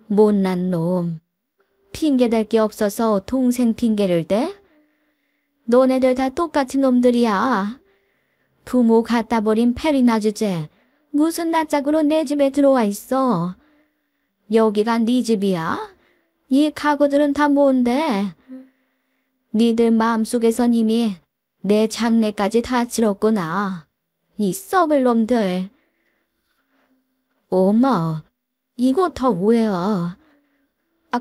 못난 놈. 핑계댈 게 없어서 동생 핑계를 대? 너네들 다 똑같은 놈들이야. 부모 갖다 버린 페리나 주제. 무슨 낯짝으로 내 집에 들어와 있어. 여기가 네 집이야? 이 가구들은 다 뭔데? 니들 마음속에선 이미 내 장래까지 다 치렀구나. 이 썩을 놈들. 엄마, 이거 더 오해야.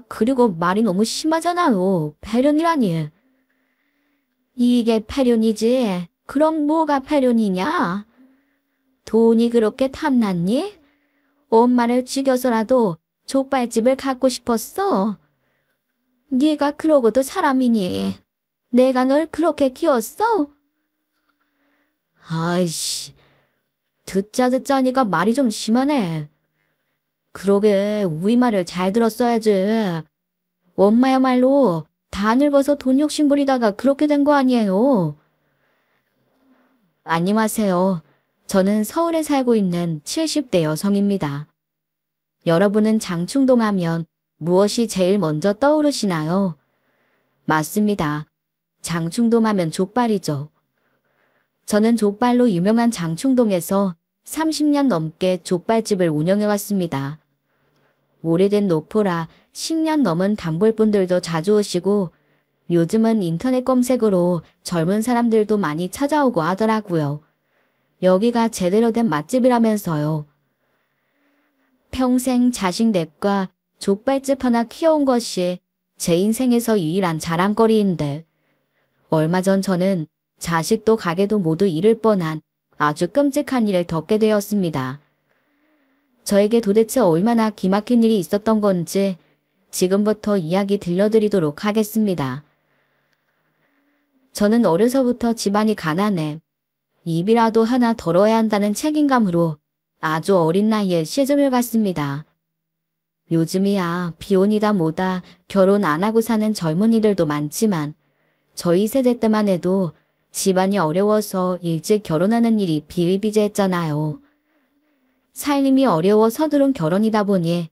그리고 말이 너무 심하잖아요. 패륜이라니. 이게 패륜이지. 그럼 뭐가 패륜이냐? 돈이 그렇게 탐났니? 엄마를 죽여서라도 족발집을 갖고 싶었어. 네가 그러고도 사람이니? 내가 널 그렇게 키웠어? 아이씨, 듣자니까 말이 좀 심하네. 그러게 우리 말을 잘 들었어야지. 엄마야말로 다 늙어서 돈 욕심 부리다가 그렇게 된 거 아니에요. 안녕하세요. 저는 서울에 살고 있는 70대 여성입니다. 여러분은 장충동 하면 무엇이 제일 먼저 떠오르시나요? 맞습니다. 장충동 하면 족발이죠. 저는 족발로 유명한 장충동에서 30년 넘게 족발집을 운영해왔습니다. 오래된 노포라 10년 넘은 단골분들도 자주 오시고 요즘은 인터넷 검색으로 젊은 사람들도 많이 찾아오고 하더라고요. 여기가 제대로 된 맛집이라면서요. 평생 자식 넷과 족발집 하나 키워온 것이 제 인생에서 유일한 자랑거리인데 얼마 전 저는 자식도 가게도 모두 잃을 뻔한 아주 끔찍한 일을 겪게 되었습니다. 저에게 도대체 얼마나 기막힌 일이 있었던 건지 지금부터 이야기 들려드리도록 하겠습니다. 저는 어려서부터 집안이 가난해 입이라도 하나 덜어야 한다는 책임감으로 아주 어린 나이에 시집을 갔습니다. 요즘이야 비혼이다 뭐다 결혼 안 하고 사는 젊은이들도 많지만 저희 세대 때만 해도 집안이 어려워서 일찍 결혼하는 일이 비일비재했잖아요. 살림이 어려워 서두른 결혼이다 보니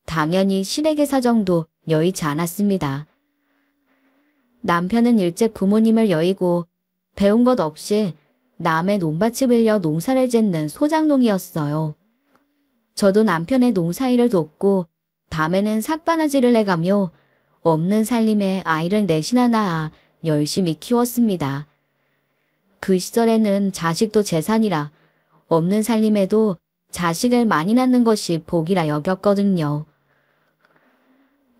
당연히 시댁의 사정도 여의치 않았습니다. 남편은 일찍 부모님을 여의고 배운 것 없이 남의 논밭을 빌려 농사를 짓는 소작농이었어요. 저도 남편의 농사일을 돕고 밤에는 삭바느질을 해가며 없는 살림에 아이를 넷이나 낳아 열심히 키웠습니다. 그 시절에는 자식도 재산이라 없는 살림에도 자식을 많이 낳는 것이 복이라 여겼거든요.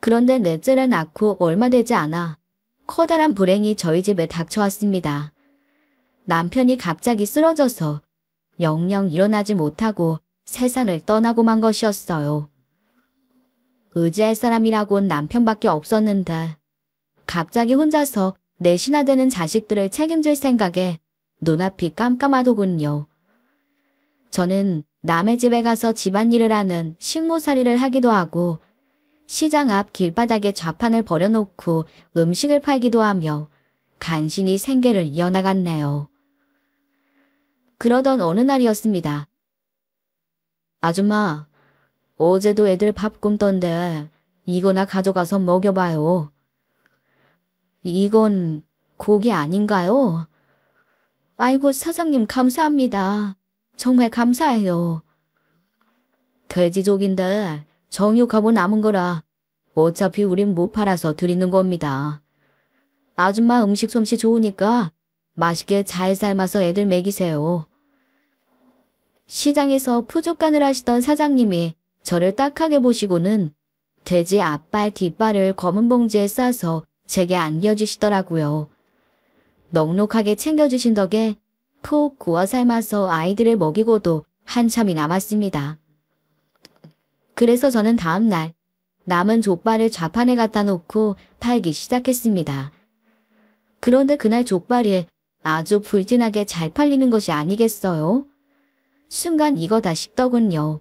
그런데 넷째를 낳고 얼마 되지 않아 커다란 불행이 저희 집에 닥쳐왔습니다. 남편이 갑자기 쓰러져서 영영 일어나지 못하고 세상을 떠나고 만 것이었어요. 의지할 사람이라곤 남편밖에 없었는데 갑자기 혼자서 넷이나 되는 자식들을 책임질 생각에 눈앞이 깜깜하더군요. 저는 남의 집에 가서 집안일을 하는 식모살이를 하기도 하고 시장 앞 길바닥에 좌판을 버려놓고 음식을 팔기도 하며 간신히 생계를 이어나갔네요. 그러던 어느 날이었습니다. 아줌마, 어제도 애들 밥 굶던데 이거나 가져가서 먹여봐요. 이건 고기 아닌가요? 아이고 사장님 감사합니다. 정말 감사해요. 돼지족인데 정육하고 남은 거라 어차피 우린 못 팔아서 드리는 겁니다. 아줌마 음식 솜씨 좋으니까 맛있게 잘 삶아서 애들 먹이세요. 시장에서 푸족간을 하시던 사장님이 저를 딱하게 보시고는 돼지 앞발 뒷발을 검은 봉지에 싸서 제게 안겨주시더라고요. 넉넉하게 챙겨주신 덕에 푹 구워 삶아서 아이들을 먹이고도 한참이 남았습니다. 그래서 저는 다음날 남은 족발을 좌판에 갖다 놓고 팔기 시작했습니다. 그런데 그날 족발이 아주 불진하게 잘 팔리는 것이 아니겠어요? 순간 이거다 싶더군요.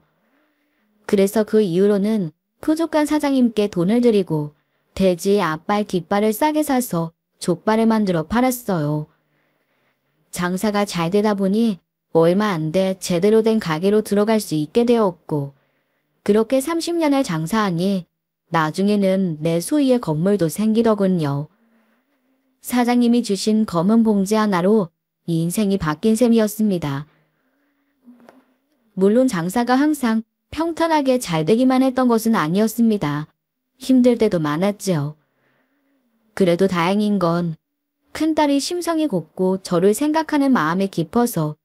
그래서 그 이후로는 푸족간 사장님께 돈을 드리고 돼지 앞발 뒷발을 싸게 사서 족발을 만들어 팔았어요. 장사가 잘 되다 보니 얼마 안 돼 제대로 된 가게로 들어갈 수 있게 되었고 그렇게 30년을 장사하니 나중에는 내 소유의 건물도 생기더군요. 사장님이 주신 검은 봉지 하나로 인생이 바뀐 셈이었습니다. 물론 장사가 항상 평탄하게 잘 되기만 했던 것은 아니었습니다. 힘들 때도 많았지요. 그래도 다행인 건 큰딸이 심성이 곱고 저를 생각하는 마음이 깊어서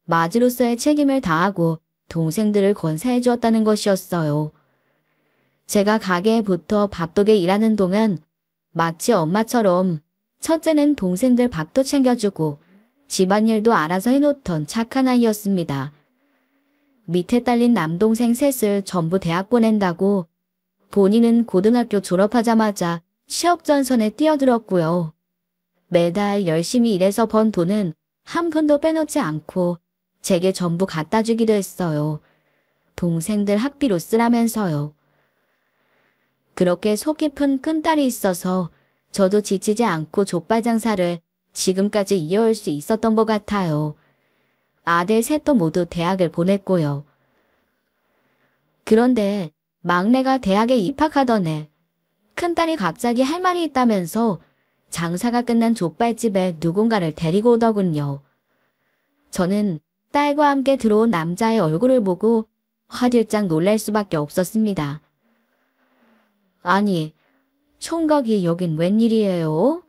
마지로서의 책임을 다하고 동생들을 건사해 주었다는 것이었어요. 제가 가게에 붙어 밥도게 일하는 동안 마치 엄마처럼 첫째는 동생들 밥도 챙겨주고 집안일도 알아서 해놓던 착한 아이였습니다. 밑에 딸린 남동생 셋을 전부 대학 보낸다고 본인은 고등학교 졸업하자마자 취업 전선에 뛰어들었고요. 매달 열심히 일해서 번 돈은 한 푼도 빼놓지 않고 제게 전부 갖다 주기도 했어요. 동생들 학비로 쓰라면서요. 그렇게 속 깊은 큰딸이 있어서 저도 지치지 않고 족발 장사를 지금까지 이어올 수 있었던 것 같아요. 아들 셋도 모두 대학을 보냈고요. 그런데 막내가 대학에 입학하던 해 큰딸이 갑자기 할 말이 있다면서 장사가 끝난 족발집에 누군가를 데리고 오더군요. 저는 딸과 함께 들어온 남자의 얼굴을 보고 화들짝 놀랄 수밖에 없었습니다. 아니, 총각이 여긴 웬일이에요?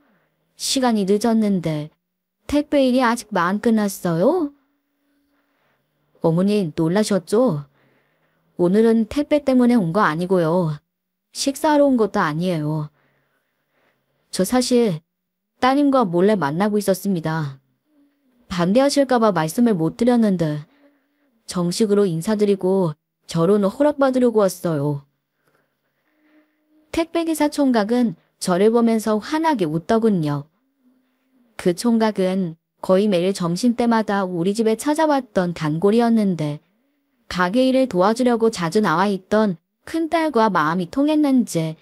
시간이 늦었는데 택배 일이 아직 안 끝났어요? 어머니 놀라셨죠? 오늘은 택배 때문에 온 거 아니고요. 식사하러 온 것도 아니에요. 저 사실 따님과 몰래 만나고 있었습니다. 반대하실까봐 말씀을 못 드렸는데 정식으로 인사드리고 결혼을 허락받으려고 왔어요. 택배기사 총각은 저를 보면서 환하게 웃더군요. 그 총각은 거의 매일 점심때마다 우리 집에 찾아왔던 단골이었는데 가게 일을 도와주려고 자주 나와 있던 큰딸과 마음이 통했는지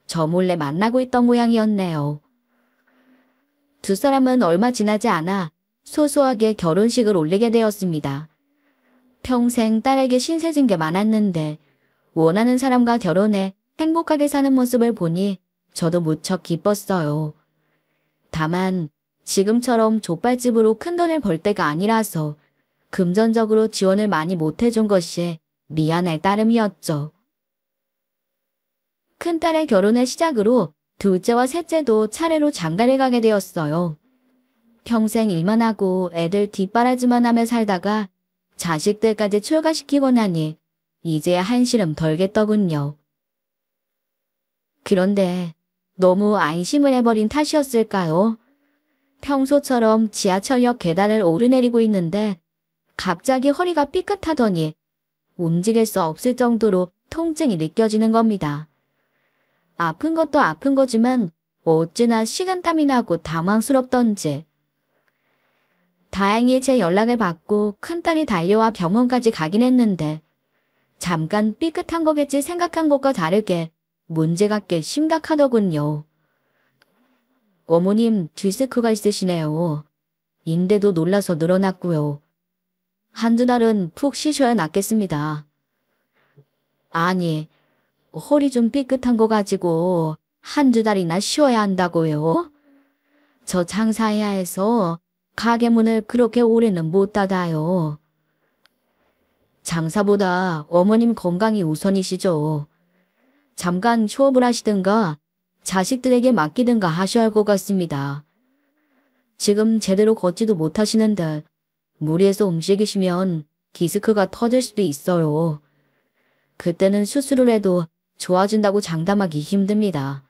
저 몰래 만나고 있던 모양이었네요. 두 사람은 얼마 지나지 않아 소소하게 결혼식을 올리게 되었습니다. 평생 딸에게 신세진 게 많았는데 원하는 사람과 결혼해 행복하게 사는 모습을 보니 저도 무척 기뻤어요. 다만 지금처럼 족발집으로 큰돈을 벌 때가 아니라서 금전적으로 지원을 많이 못해준 것이 미안할 따름이었죠. 큰딸의 결혼을 시작으로 둘째와 셋째도 차례로 장가를 가게 되었어요. 평생 일만 하고 애들 뒷바라지만 하며 살다가 자식들까지 출가시키고 나니 이제야 한시름 덜겠더군요. 그런데 너무 안심을 해버린 탓이었을까요? 평소처럼 지하철역 계단을 오르내리고 있는데 갑자기 허리가 삐끗하더니 움직일 수 없을 정도로 통증이 느껴지는 겁니다. 아픈 것도 아픈 거지만 어찌나 식은땀이 나고 당황스럽던지. 다행히 제 연락을 받고 큰딸이 달려와 병원까지 가긴 했는데 잠깐 삐끗한 거겠지 생각한 것과 다르게 문제가 꽤 심각하더군요. 어머님 디스크가 있으시네요. 인대도 놀라서 늘어났고요. 한두 달은 푹 쉬셔야 낫겠습니다. 아니, 허리 좀 삐끗한 거 가지고 한두 달이나 쉬어야 한다고요? 저 장사해야 해서 가게 문을 그렇게 오래는 못 닫아요. 장사보다 어머님 건강이 우선이시죠. 잠깐 휴업을 하시든가 자식들에게 맡기든가 하셔야 할 것 같습니다. 지금 제대로 걷지도 못하시는데 무리해서 움직이시면 디스크가 터질 수도 있어요. 그때는 수술을 해도 좋아진다고 장담하기 힘듭니다.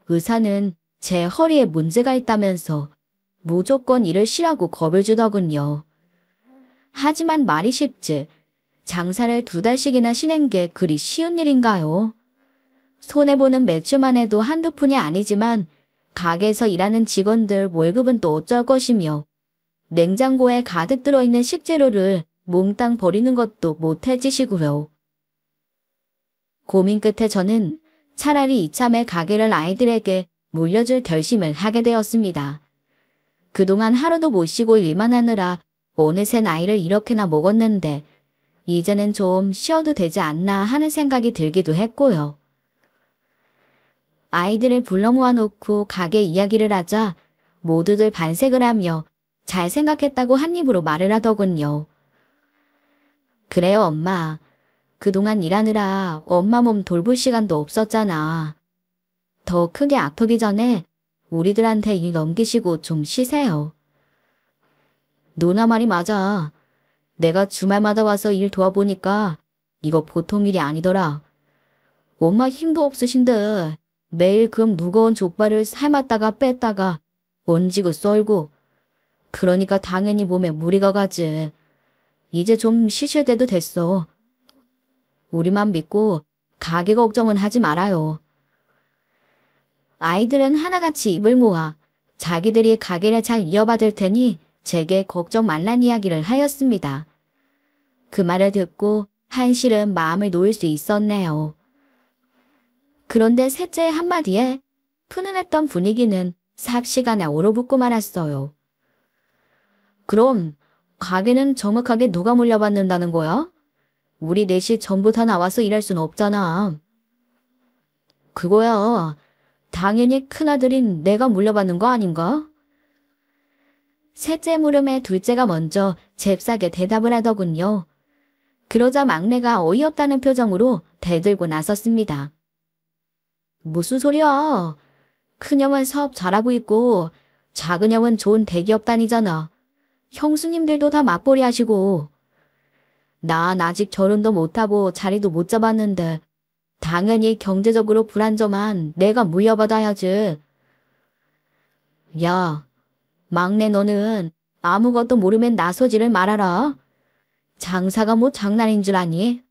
의사는 제 허리에 문제가 있다면서 무조건 일을 쉬라고 겁을 주더군요. 하지만 말이 쉽지 장사를 2달씩이나 쉬는 게 그리 쉬운 일인가요? 손해보는 매출만 해도 한두 푼이 아니지만 가게에서 일하는 직원들 월급은 또 어쩔 것이며 냉장고에 가득 들어있는 식재료를 몽땅 버리는 것도 못할 짓이고요. 고민 끝에 저는 차라리 이참에 가게를 아이들에게 물려줄 결심을 하게 되었습니다. 그동안 하루도 못 쉬고 일만 하느라 어느새 나이를 이렇게나 먹었는데 이제는 좀 쉬어도 되지 않나 하는 생각이 들기도 했고요. 아이들을 불러 모아놓고 가게 이야기를 하자 모두들 반색을 하며 잘 생각했다고 한 입으로 말을 하더군요. 그래요, 엄마. 그동안 일하느라 엄마 몸 돌볼 시간도 없었잖아. 더 크게 아프기 전에 우리들한테 일 넘기시고 좀 쉬세요. 누나 말이 맞아. 내가 주말마다 와서 일 도와보니까 이거 보통 일이 아니더라. 엄마 힘도 없으신데 매일 그 무거운 족발을 삶았다가 뺐다가 얹이고 썰고 그러니까 당연히 몸에 무리가 가지. 이제 좀 쉬실 때도 됐어. 우리만 믿고 가게 걱정은 하지 말아요. 아이들은 하나같이 입을 모아 자기들이 가게를 잘 이어받을 테니 제게 걱정 말란 이야기를 하였습니다. 그 말을 듣고 한실은 마음을 놓을 수 있었네요. 그런데 셋째의 한마디에 푸근했던 분위기는 삽시간에 얼어붙고 말았어요. 그럼 가게는 정확하게 누가 물려받는다는 거야? 우리 넷이 전부 다 나와서 일할 순 없잖아. 그거야. 당연히 큰아들인 내가 물려받는 거 아닌가? 셋째 물음에 둘째가 먼저 잽싸게 대답을 하더군요. 그러자 막내가 어이없다는 표정으로 대들고 나섰습니다. 무슨 소리야? 큰형은 사업 잘하고 있고 작은 형은 좋은 대기업 다니잖아. 형수님들도 다 맞벌이 하시고. 난 아직 결혼도 못하고 자리도 못 잡았는데 당연히 경제적으로 불안정한 내가 물려받아야지. 야, 막내 너는 아무것도 모르면 나서지를 말아라. 장사가 뭐 장난인 줄 아니?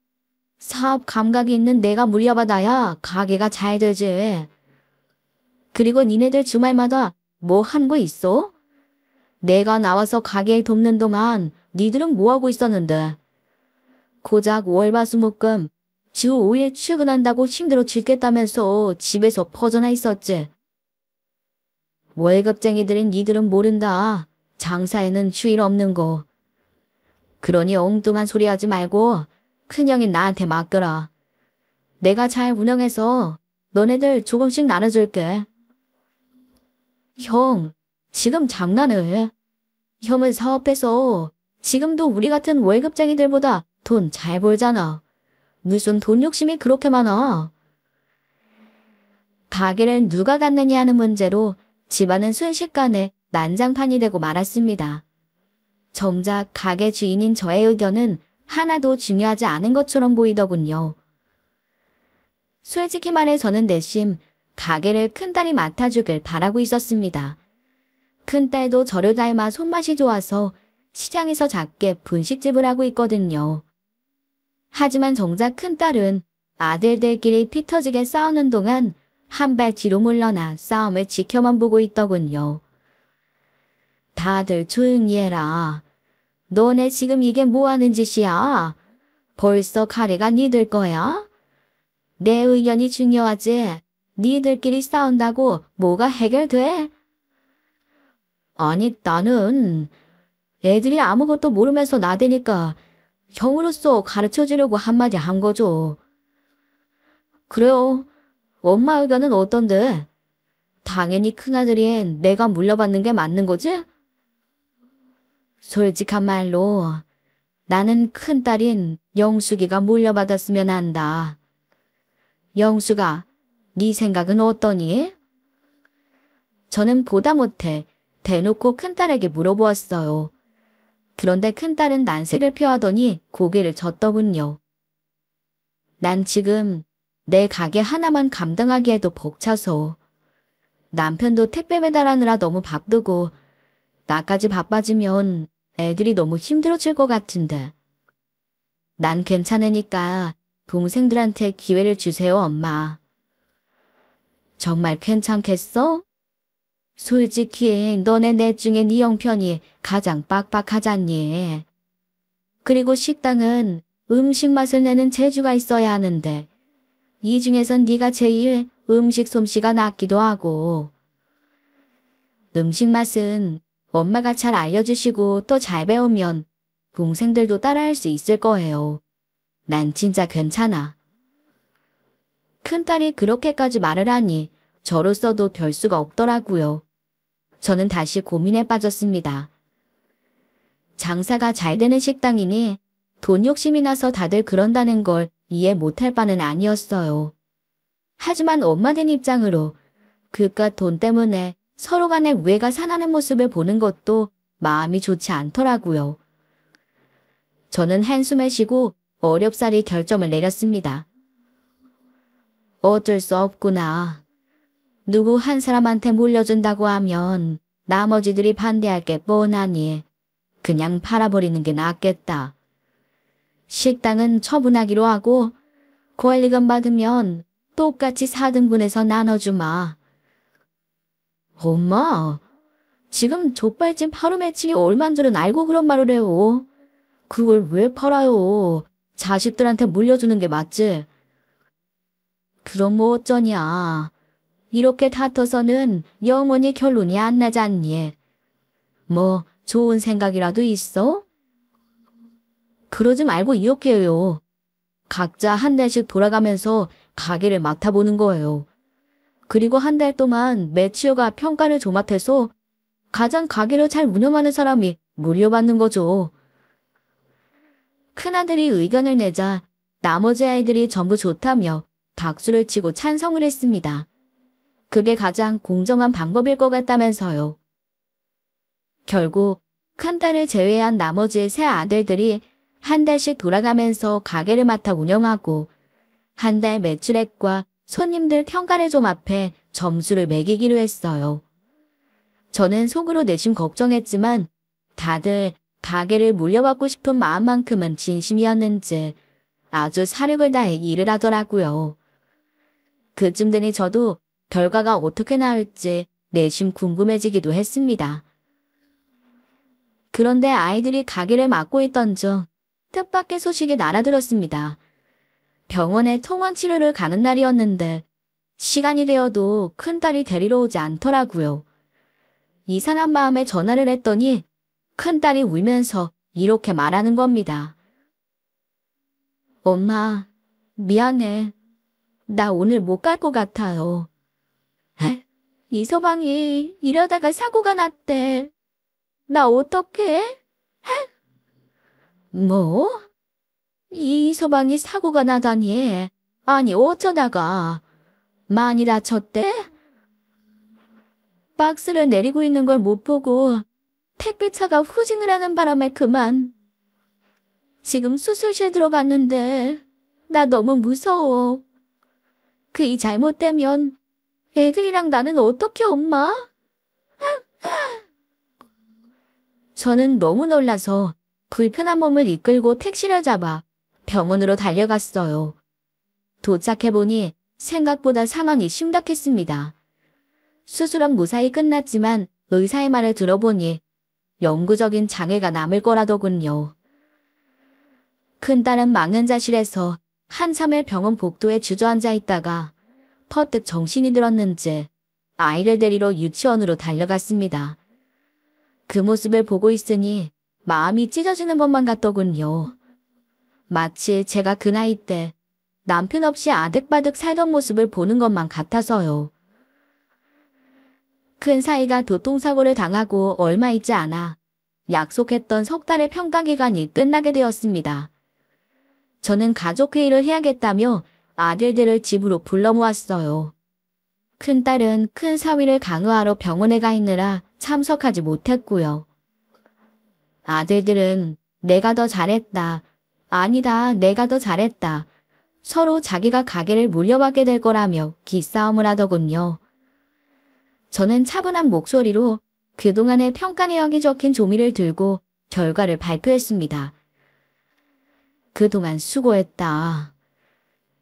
사업 감각이 있는 내가 물려받아야 가게가 잘 되지. 그리고 니네들 주말마다 뭐 한 거 있어? 내가 나와서 가게 돕는 동안 니들은 뭐 하고 있었는데? 고작 월화수목금 주 5일 출근한다고 힘들어 죽겠다면서 집에서 퍼져나 있었지. 월급쟁이들인 니들은 모른다. 장사에는 휴일 없는 거. 그러니 엉뚱한 소리 하지 말고 큰형이 나한테 맡겨라. 내가 잘 운영해서 너네들 조금씩 나눠줄게. 형, 지금 장난해. 형은 사업해서 지금도 우리 같은 월급쟁이들보다 돈 잘 벌잖아. 무슨 돈 욕심이 그렇게 많아. 가게를 누가 갖느냐 하는 문제로 집안은 순식간에 난장판이 되고 말았습니다. 정작 가게 주인인 저의 의견은 하나도 중요하지 않은 것처럼 보이더군요. 솔직히 말해 저는 내심 가게를 큰딸이 맡아주길 바라고 있었습니다. 큰딸도 저를 닮아 손맛이 좋아서 시장에서 작게 분식집을 하고 있거든요. 하지만 정작 큰딸은 아들들끼리 피 터지게 싸우는 동안 한 발 뒤로 물러나 싸움을 지켜만 보고 있더군요. 다들 조용히 해라. 너네 지금 이게 뭐 하는 짓이야? 벌써 가래가 니들 거야? 내 의견이 중요하지. 니들끼리 싸운다고 뭐가 해결돼? 아니 나는 애들이 아무것도 모르면서 나대니까 형으로서 가르쳐주려고 한마디 한 거죠. 그래요. 엄마 의견은 어떤데? 당연히 큰아들인 내가 물려받는 게 맞는 거지? 솔직한 말로 나는 큰딸인 영숙이가 물려받았으면 한다. 영숙아, 네 생각은 어떠니? 저는 보다 못해 대놓고 큰딸에게 물어보았어요. 그런데 큰딸은 난색을 표하더니 고개를 젓더군요. 난 지금 내 가게 하나만 감당하기에도 벅차서 남편도 택배 배달하느라 너무 바쁘고 나까지 바빠지면 애들이 너무 힘들어질 것 같은데. 난 괜찮으니까 동생들한테 기회를 주세요, 엄마. 정말 괜찮겠어? 솔직히 너네 넷 중에 네 형편이 가장 빡빡하잖니. 그리고 식당은 음식 맛을 내는 재주가 있어야 하는데 이 중에선 네가 제일 음식 솜씨가 낮기도 하고. 음식 맛은 엄마가 잘 알려주시고 또 잘 배우면 동생들도 따라할 수 있을 거예요. 난 진짜 괜찮아. 큰딸이 그렇게까지 말을 하니 저로서도 별 수가 없더라고요. 저는 다시 고민에 빠졌습니다. 장사가 잘 되는 식당이니 돈 욕심이 나서 다들 그런다는 걸 이해 못할 바는 아니었어요. 하지만 엄마 된 입장으로 그깟 돈 때문에 서로 간의 우애가 산하는 모습을 보는 것도 마음이 좋지 않더라고요. 저는 한숨을 쉬고 어렵사리 결정을 내렸습니다. 어쩔 수 없구나. 누구 한 사람한테 물려준다고 하면 나머지들이 반대할 게 뻔하니 그냥 팔아버리는 게 낫겠다. 식당은 처분하기로 하고 권리금 받으면 똑같이 4등분해서 나눠주마. 엄마, 지금 족발집 하루 매칭이 얼만 줄은 알고 그런 말을 해요. 그걸 왜 팔아요? 자식들한테 물려주는 게 맞지? 그럼 뭐 어쩌냐. 이렇게 다퉈서는 영원히 결론이 안 나지 않니? 뭐 좋은 생각이라도 있어? 그러지 말고 이렇게 해요. 각자 한 달씩 돌아가면서 가게를 맡아보는 거예요. 그리고 한 달 동안 매치어가 평가를 조mat해서 가장 가게를 잘 운영하는 사람이 물려받는 거죠. 큰아들이 의견을 내자 나머지 아이들이 전부 좋다며 박수를 치고 찬성을 했습니다. 그게 가장 공정한 방법일 것 같다면서요. 결국 큰딸을 제외한 나머지 세 아들들이 한 달씩 돌아가면서 가게를 맡아 운영하고 한 달 매출액과 손님들 평가를 좀 앞에 점수를 매기기로 했어요. 저는 속으로 내심 걱정했지만 다들 가게를 물려받고 싶은 마음만큼은 진심이었는지 아주 사력을 다해 일을 하더라고요. 그쯤 되니 저도 결과가 어떻게 나올지 내심 궁금해지기도 했습니다. 그런데 아이들이 가게를 맡고 있던 중 뜻밖의 소식이 날아들었습니다. 병원에 통원 치료를 가는 날이었는데 시간이 되어도 큰딸이 데리러 오지 않더라고요. 이상한 마음에 전화를 했더니 큰딸이 울면서 이렇게 말하는 겁니다. 엄마, 미안해. 나 오늘 못 갈 것 같아요. 이서방이 이러다가 사고가 났대. 나 어떡해? 뭐? 이서방이 사고가 나다니. 아니 어쩌다가. 많이 다쳤대? 박스를 내리고 있는 걸 못 보고 택배차가 후진을 하는 바람에 그만. 지금 수술실 들어갔는데 나 너무 무서워. 그이 잘못되면 애들이랑 나는 어떻게 엄마? 저는 너무 놀라서 불편한 몸을 이끌고 택시를 잡아 병원으로 달려갔어요. 도착해보니 생각보다 상황이 심각했습니다. 수술은 무사히 끝났지만 의사의 말을 들어보니 영구적인 장애가 남을 거라더군요. 큰딸은 망연자실해서 한참을 병원 복도에 주저앉아 있다가 퍼뜩 정신이 들었는지 아이를 데리러 유치원으로 달려갔습니다. 그 모습을 보고 있으니 마음이 찢어지는 것만 같더군요. 마치 제가 그 나이 때 남편 없이 아득바득 살던 모습을 보는 것만 같아서요. 큰 사이가 교통사고를 당하고 얼마 있지 않아 약속했던 석 달의 평가 기간이 끝나게 되었습니다. 저는 가족회의를 해야겠다며 아들들을 집으로 불러 모았어요. 큰딸은 큰 사위를 강의하러 병원에 가 있느라 참석하지 못했고요. 아들들은 내가 더 잘했다. 아니다, 내가 더 잘했다. 서로 자기가 가게를 물려받게 될 거라며 기싸움을 하더군요. 저는 차분한 목소리로 그동안의 평가 내역이 적힌 종이를 들고 결과를 발표했습니다. 그동안 수고했다.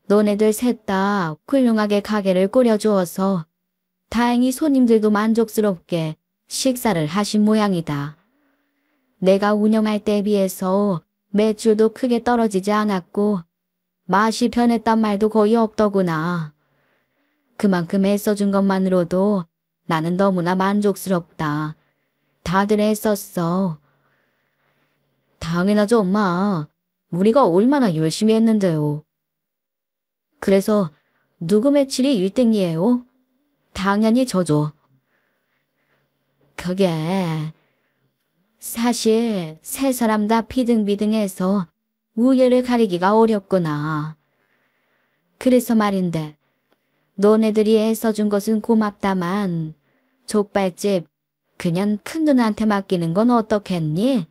너네들 셋 다 훌륭하게 가게를 꾸려주어서 다행히 손님들도 만족스럽게 식사를 하신 모양이다. 내가 운영할 때에 비해서 매출도 크게 떨어지지 않았고 맛이 변했단 말도 거의 없더구나. 그만큼 애써준 것만으로도 나는 너무나 만족스럽다. 다들 애썼어. 당연하죠, 엄마. 우리가 얼마나 열심히 했는데요. 그래서 누구 매출이 1등이에요? 당연히 저죠. 그게 사실 세 사람 다 비등비등해서 우열을 가리기가 어렵구나. 그래서 말인데 너네들이 애써준 것은 고맙다만 족발집 그냥 큰 누나한테 맡기는 건 어떻겠니?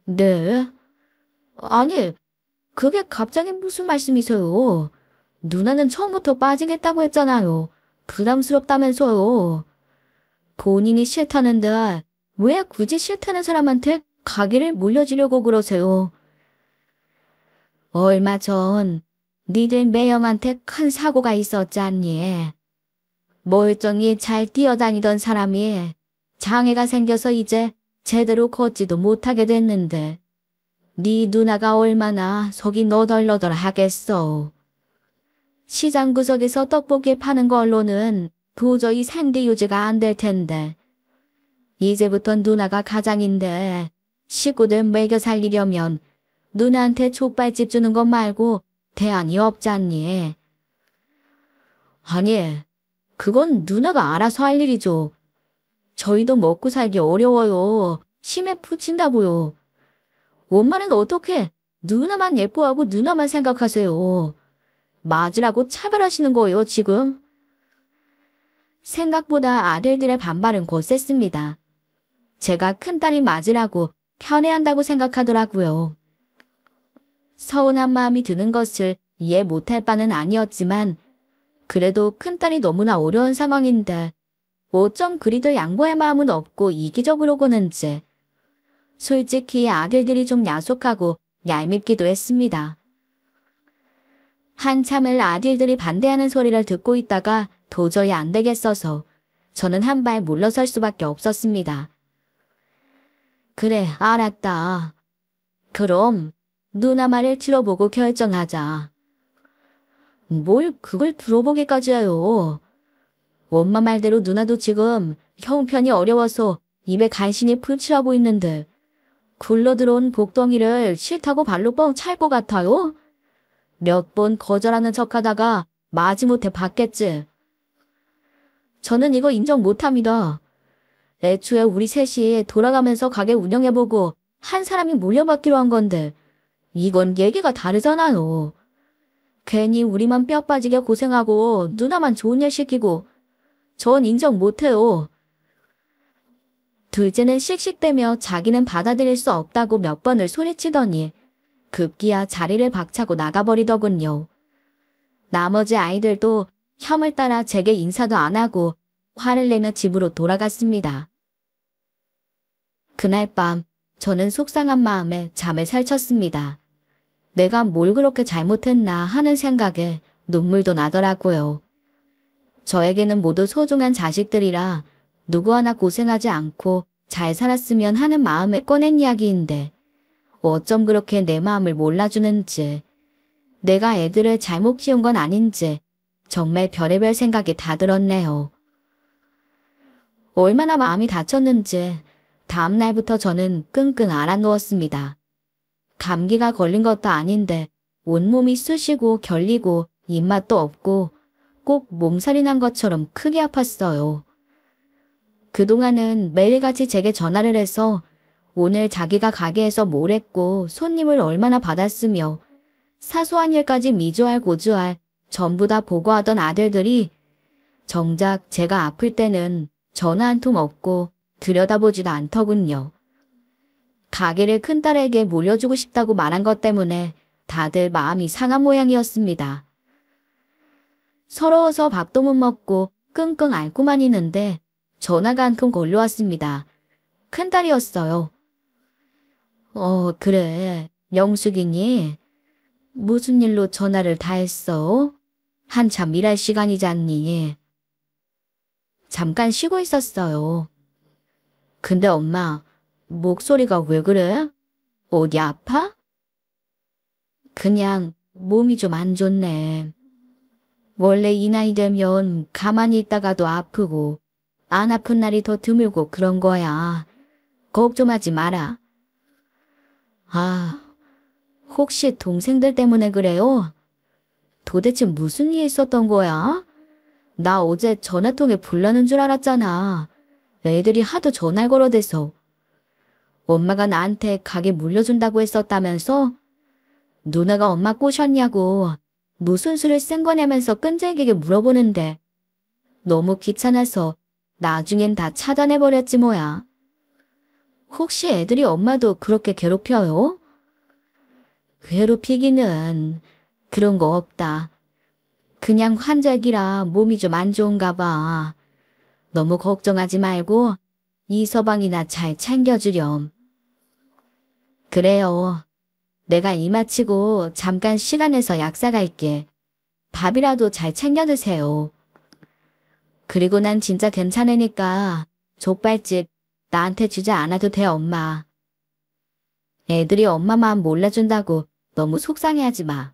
네? 아니, 그게 갑자기 무슨 말씀이세요? 누나는 처음부터 빠지겠다고 했잖아요. 부담스럽다면서요. 본인이 싫다는데 왜 굳이 싫다는 사람한테 가게를 물려주려고 그러세요? 얼마 전 니들 매형한테 큰 사고가 있었지 않니? 멀쩡히 잘 뛰어다니던 사람이 장애가 생겨서 이제 제대로 걷지도 못하게 됐는데 네 누나가 얼마나 속이 너덜너덜 하겠어. 시장 구석에서 떡볶이 파는 걸로는 도저히 생계 유지가 안 될 텐데 이제부터 누나가 가장인데 식구들 먹여 살리려면 누나한테 족발집 주는 것 말고 대안이 없잖니. 아니, 그건 누나가 알아서 할 일이죠. 저희도 먹고 살기 어려워요. 심해 부친다고요. 엄마는 어떻게 누나만 예뻐하고 누나만 생각하세요. 맞으라고 차별하시는 거예요, 지금? 생각보다 아들들의 반발은 거셌습니다. 제가 큰딸이 맞으라고 편애한다고 생각하더라고요. 서운한 마음이 드는 것을 이해 못할 바는 아니었지만 그래도 큰딸이 너무나 어려운 상황인데 어쩜 그리도 양보할 마음은 없고 이기적으로 구는지. 솔직히 아들들이 좀 야속하고 얄밉기도 했습니다. 한참을 아들들이 반대하는 소리를 듣고 있다가 도저히 안 되겠어서 저는 한 발 물러설 수밖에 없었습니다. 그래, 알았다. 그럼 누나 말을 들어보고 결정하자. 뭘 그걸 들어보기까지 해요. 엄마 말대로 누나도 지금 형편이 어려워서 입에 간신히 풀칠하고 있는데 굴러들어온 복덩이를 싫다고 발로 뻥 찰 것 같아요? 몇 번 거절하는 척하다가 마지못해 받겠지. 저는 이거 인정 못합니다. 애초에 우리 셋이 돌아가면서 가게 운영해보고 한 사람이 물려받기로 한 건데 이건 얘기가 다르잖아요. 괜히 우리만 뼈 빠지게 고생하고 누나만 좋은 일 시키고 전 인정 못해요. 둘째는 씩씩대며 자기는 받아들일 수 없다고 몇 번을 소리치더니 급기야 자리를 박차고 나가버리더군요. 나머지 아이들도 형을 따라 제게 인사도 안 하고 화를 내며 집으로 돌아갔습니다. 그날 밤 저는 속상한 마음에 잠을 설쳤습니다. 내가 뭘 그렇게 잘못했나 하는 생각에 눈물도 나더라고요. 저에게는 모두 소중한 자식들이라 누구 하나 고생하지 않고 잘 살았으면 하는 마음에 꺼낸 이야기인데 어쩜 그렇게 내 마음을 몰라주는지, 내가 애들을 잘못 키운 건 아닌지 정말 별의별 생각이 다 들었네요. 얼마나 마음이 다쳤는지 다음 날부터 저는 끙끙 앓아누웠습니다. 감기가 걸린 것도 아닌데 온몸이 쑤시고 결리고 입맛도 없고 꼭 몸살이 난 것처럼 크게 아팠어요. 그동안은 매일같이 제게 전화를 해서 오늘 자기가 가게에서 뭘 했고 손님을 얼마나 받았으며 사소한 일까지 미주알 고주알 전부 다 보고하던 아들들이 정작 제가 아플 때는 전화 한 통 없고 들여다보지도 않더군요. 가게를 큰딸에게 물려주고 싶다고 말한 것 때문에 다들 마음이 상한 모양이었습니다. 서러워서 밥도 못 먹고 끙끙 앓고만 있는데 전화가 한 통 걸려왔습니다. 큰딸이었어요. 그래. 영숙이니? 무슨 일로 전화를 다 했어? 한참 일할 시간이잖니. 잠깐 쉬고 있었어요. 근데 엄마, 목소리가 왜 그래? 어디 아파? 그냥 몸이 좀 안 좋네. 원래 이 나이 되면 가만히 있다가도 아프고 안 아픈 날이 더 드물고 그런 거야. 걱정하지 마라. 아, 혹시 동생들 때문에 그래요? 도대체 무슨 일이 있었던 거야? 나 어제 전화통에 불나는 줄 알았잖아. 애들이 하도 전화를 걸어대서. 엄마가 나한테 가게 물려준다고 했었다면서? 누나가 엄마 꼬셨냐고 무슨 수를 쓴 거냐면서 끈질기게 물어보는데 너무 귀찮아서 나중엔 다 차단해버렸지 뭐야. 혹시 애들이 엄마도 그렇게 괴롭혀요? 괴롭히기는 그런 거 없다. 그냥 환절기라 몸이 좀 안 좋은가 봐. 너무 걱정하지 말고 이 서방이나 잘 챙겨주렴. 그래요. 내가 일 마치고 잠깐 시간 내서 약사 갈게. 밥이라도 잘 챙겨 드세요. 그리고 난 진짜 괜찮으니까 족발집 나한테 주지 않아도 돼, 엄마. 애들이 엄마 마음 몰라준다고 너무 속상해하지 마.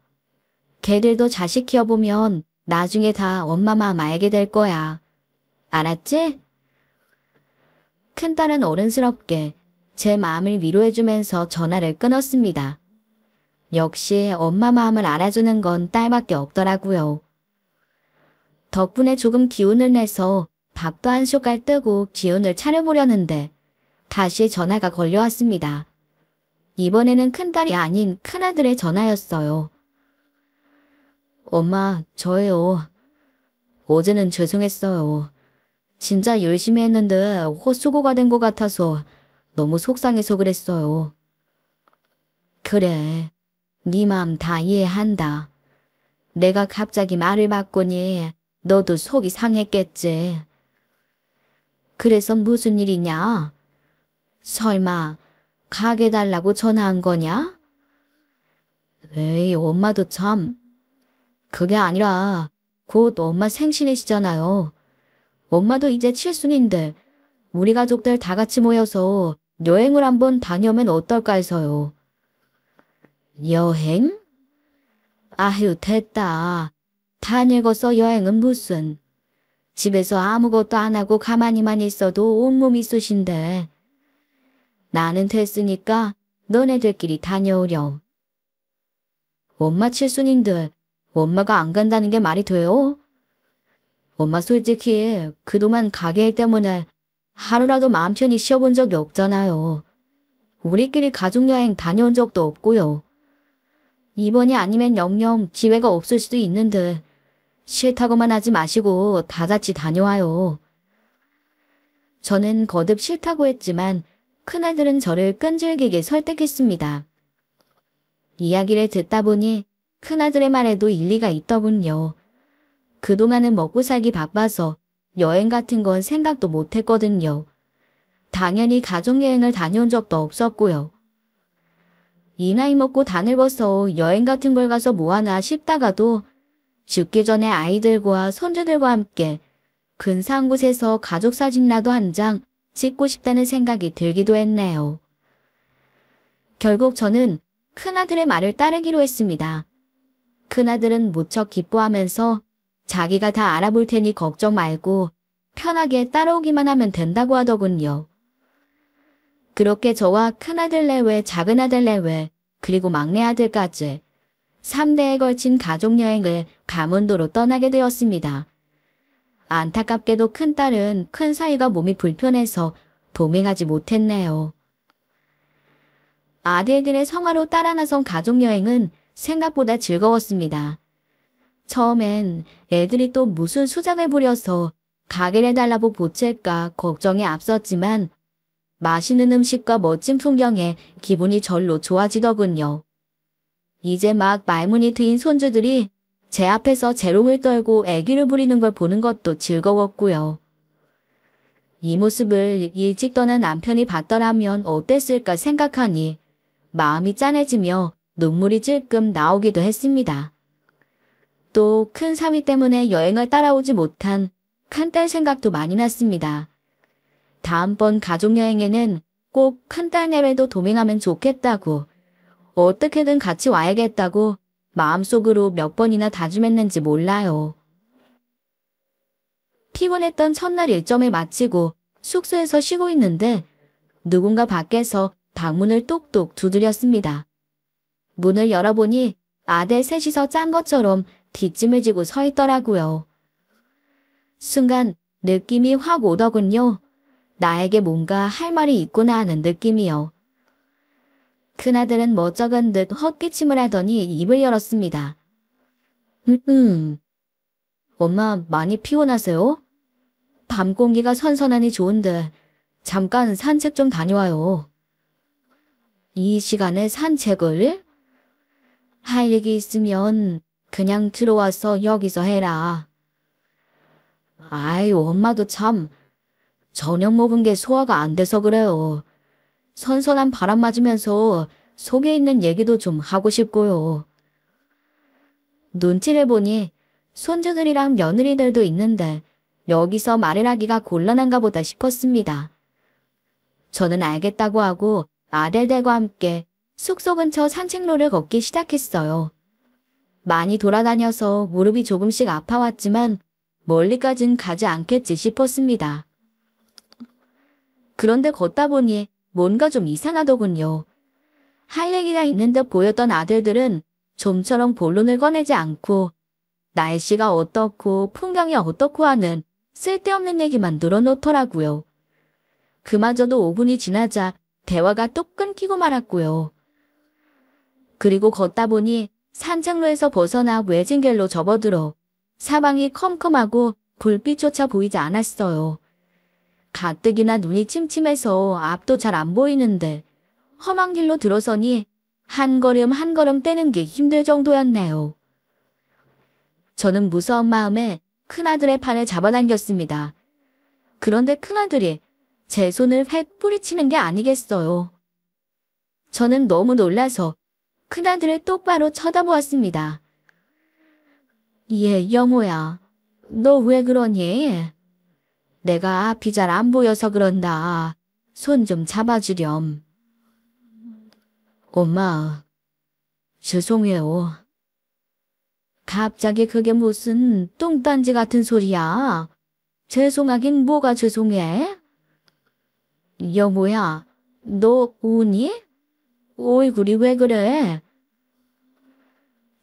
걔들도 자식 키워보면 나중에 다 엄마 마음 알게 될 거야. 알았지? 큰딸은 어른스럽게 제 마음을 위로해주면서 전화를 끊었습니다. 역시 엄마 마음을 알아주는 건 딸밖에 없더라고요. 덕분에 조금 기운을 내서 밥도 한 숟갈 뜨고 기운을 차려보려는데 다시 전화가 걸려왔습니다. 이번에는 큰딸이 아닌 큰아들의 전화였어요. 엄마, 저예요. 어제는 죄송했어요. 진짜 열심히 했는데 헛수고가 된 것 같아서 너무 속상해서 그랬어요. 그래, 네 마음 다 이해한다. 내가 갑자기 말을 바꾸니 너도 속이 상했겠지. 그래서 무슨 일이냐? 설마 가게 달라고 전화한 거냐? 에이, 엄마도 참. 그게 아니라 곧 엄마 생신이시잖아요. 엄마도 이제 칠순인데 우리 가족들 다 같이 모여서 여행을 한번 다녀오면 어떨까 해서요. 여행? 아휴, 됐다. 다 늙어서 여행은 무슨. 집에서 아무것도 안 하고 가만히만 있어도 온몸이 쑤신데. 나는 됐으니까 너네들끼리 다녀오렴. 엄마 칠순인데 엄마가 안 간다는 게 말이 돼요? 엄마 솔직히 그동안 가게 일 때문에 하루라도 마음 편히 쉬어본 적이 없잖아요. 우리끼리 가족여행 다녀온 적도 없고요. 이번이 아니면 영영 기회가 없을 수도 있는데 싫다고만 하지 마시고 다 같이 다녀와요. 저는 거듭 싫다고 했지만 큰아들은 저를 끈질기게 설득했습니다. 이야기를 듣다 보니 큰아들의 말에도 일리가 있더군요. 그동안은 먹고 살기 바빠서 여행 같은 건 생각도 못했거든요. 당연히 가족여행을 다녀온 적도 없었고요. 이 나이 먹고 다 늙어서 여행 같은 걸 가서 뭐하나 싶다가도 죽기 전에 아이들과 손주들과 함께 근사한 곳에서 가족사진이라도 한 장 찍고 싶다는 생각이 들기도 했네요. 결국 저는 큰아들의 말을 따르기로 했습니다. 큰아들은 무척 기뻐하면서 자기가 다 알아볼 테니 걱정 말고 편하게 따라오기만 하면 된다고 하더군요. 그렇게 저와 큰아들 내외, 작은아들 내외, 그리고 막내아들까지 3대에 걸친 가족여행을 강원도로 떠나게 되었습니다. 안타깝게도 큰딸은 큰 사위가 몸이 불편해서 동행하지 못했네요. 아들들의 성화로 따라 나선 가족여행은 생각보다 즐거웠습니다. 처음엔 애들이 또 무슨 수작을 부려서 가게를 해달라고 보챌까 걱정이 앞섰지만 맛있는 음식과 멋진 풍경에 기분이 절로 좋아지더군요. 이제 막 말문이 트인 손주들이 제 앞에서 재롱을 떨고 애기를 부리는 걸 보는 것도 즐거웠고요. 이 모습을 일찍 떠난 남편이 봤더라면 어땠을까 생각하니 마음이 짠해지며 눈물이 찔끔 나오기도 했습니다. 또 큰 사위 때문에 여행을 따라오지 못한 큰딸 생각도 많이 났습니다. 다음번 가족여행에는 꼭 큰딸 내외도 동행하면 좋겠다고 어떻게든 같이 와야겠다고 마음속으로 몇 번이나 다짐했는지 몰라요. 피곤했던 첫날 일정을 마치고 숙소에서 쉬고 있는데 누군가 밖에서 방문을 똑똑 두드렸습니다. 문을 열어보니 아들 셋이서 짠 것처럼 뒷짐을 지고 서 있더라고요. 순간 느낌이 확 오더군요. 나에게 뭔가 할 말이 있구나 하는 느낌이요. 큰아들은 멋쩍은 듯 헛기침을 하더니 입을 열었습니다. 엄마 많이 피곤하세요? 밤 공기가 선선하니 좋은데 잠깐 산책 좀 다녀와요. 이 시간에 산책을? 할 얘기 있으면 그냥 들어와서 여기서 해라. 아이, 엄마도 참 저녁 먹은 게 소화가 안 돼서 그래요. 선선한 바람 맞으면서 속에 있는 얘기도 좀 하고 싶고요. 눈치를 보니 손주들이랑 며느리들도 있는데 여기서 말을 하기가 곤란한가 보다 싶었습니다. 저는 알겠다고 하고 아들들과 함께 숙소 근처 산책로를 걷기 시작했어요. 많이 돌아다녀서 무릎이 조금씩 아파왔지만 멀리까진 가지 않겠지 싶었습니다. 그런데 걷다 보니 뭔가 좀 이상하더군요. 할 얘기가 있는 듯 보였던 아들들은 좀처럼 본론을 꺼내지 않고 날씨가 어떻고 풍경이 어떻고 하는 쓸데없는 얘기만 늘어놓더라고요. 그마저도 5분이 지나자 대화가 뚝 끊기고 말았고요. 그리고 걷다 보니 산책로에서 벗어나 외진길로 접어들어 사방이 컴컴하고 불빛조차 보이지 않았어요. 가뜩이나 눈이 침침해서 앞도 잘 안 보이는데 험한 길로 들어서니 한 걸음 한 걸음 떼는 게 힘들 정도였네요. 저는 무서운 마음에 큰아들의 팔을 잡아당겼습니다. 그런데 큰아들이 제 손을 획 뿌리치는 게 아니겠어요. 저는 너무 놀라서 큰아들을 똑바로 쳐다보았습니다. 영호야, 너 왜 그러니? 내가 앞이 잘 안 보여서 그런다. 손 좀 잡아주렴. 엄마, 죄송해요. 갑자기 그게 무슨 똥딴지 같은 소리야. 죄송하긴 뭐가 죄송해? 여보야, 너 우니? 얼굴이 왜 그래?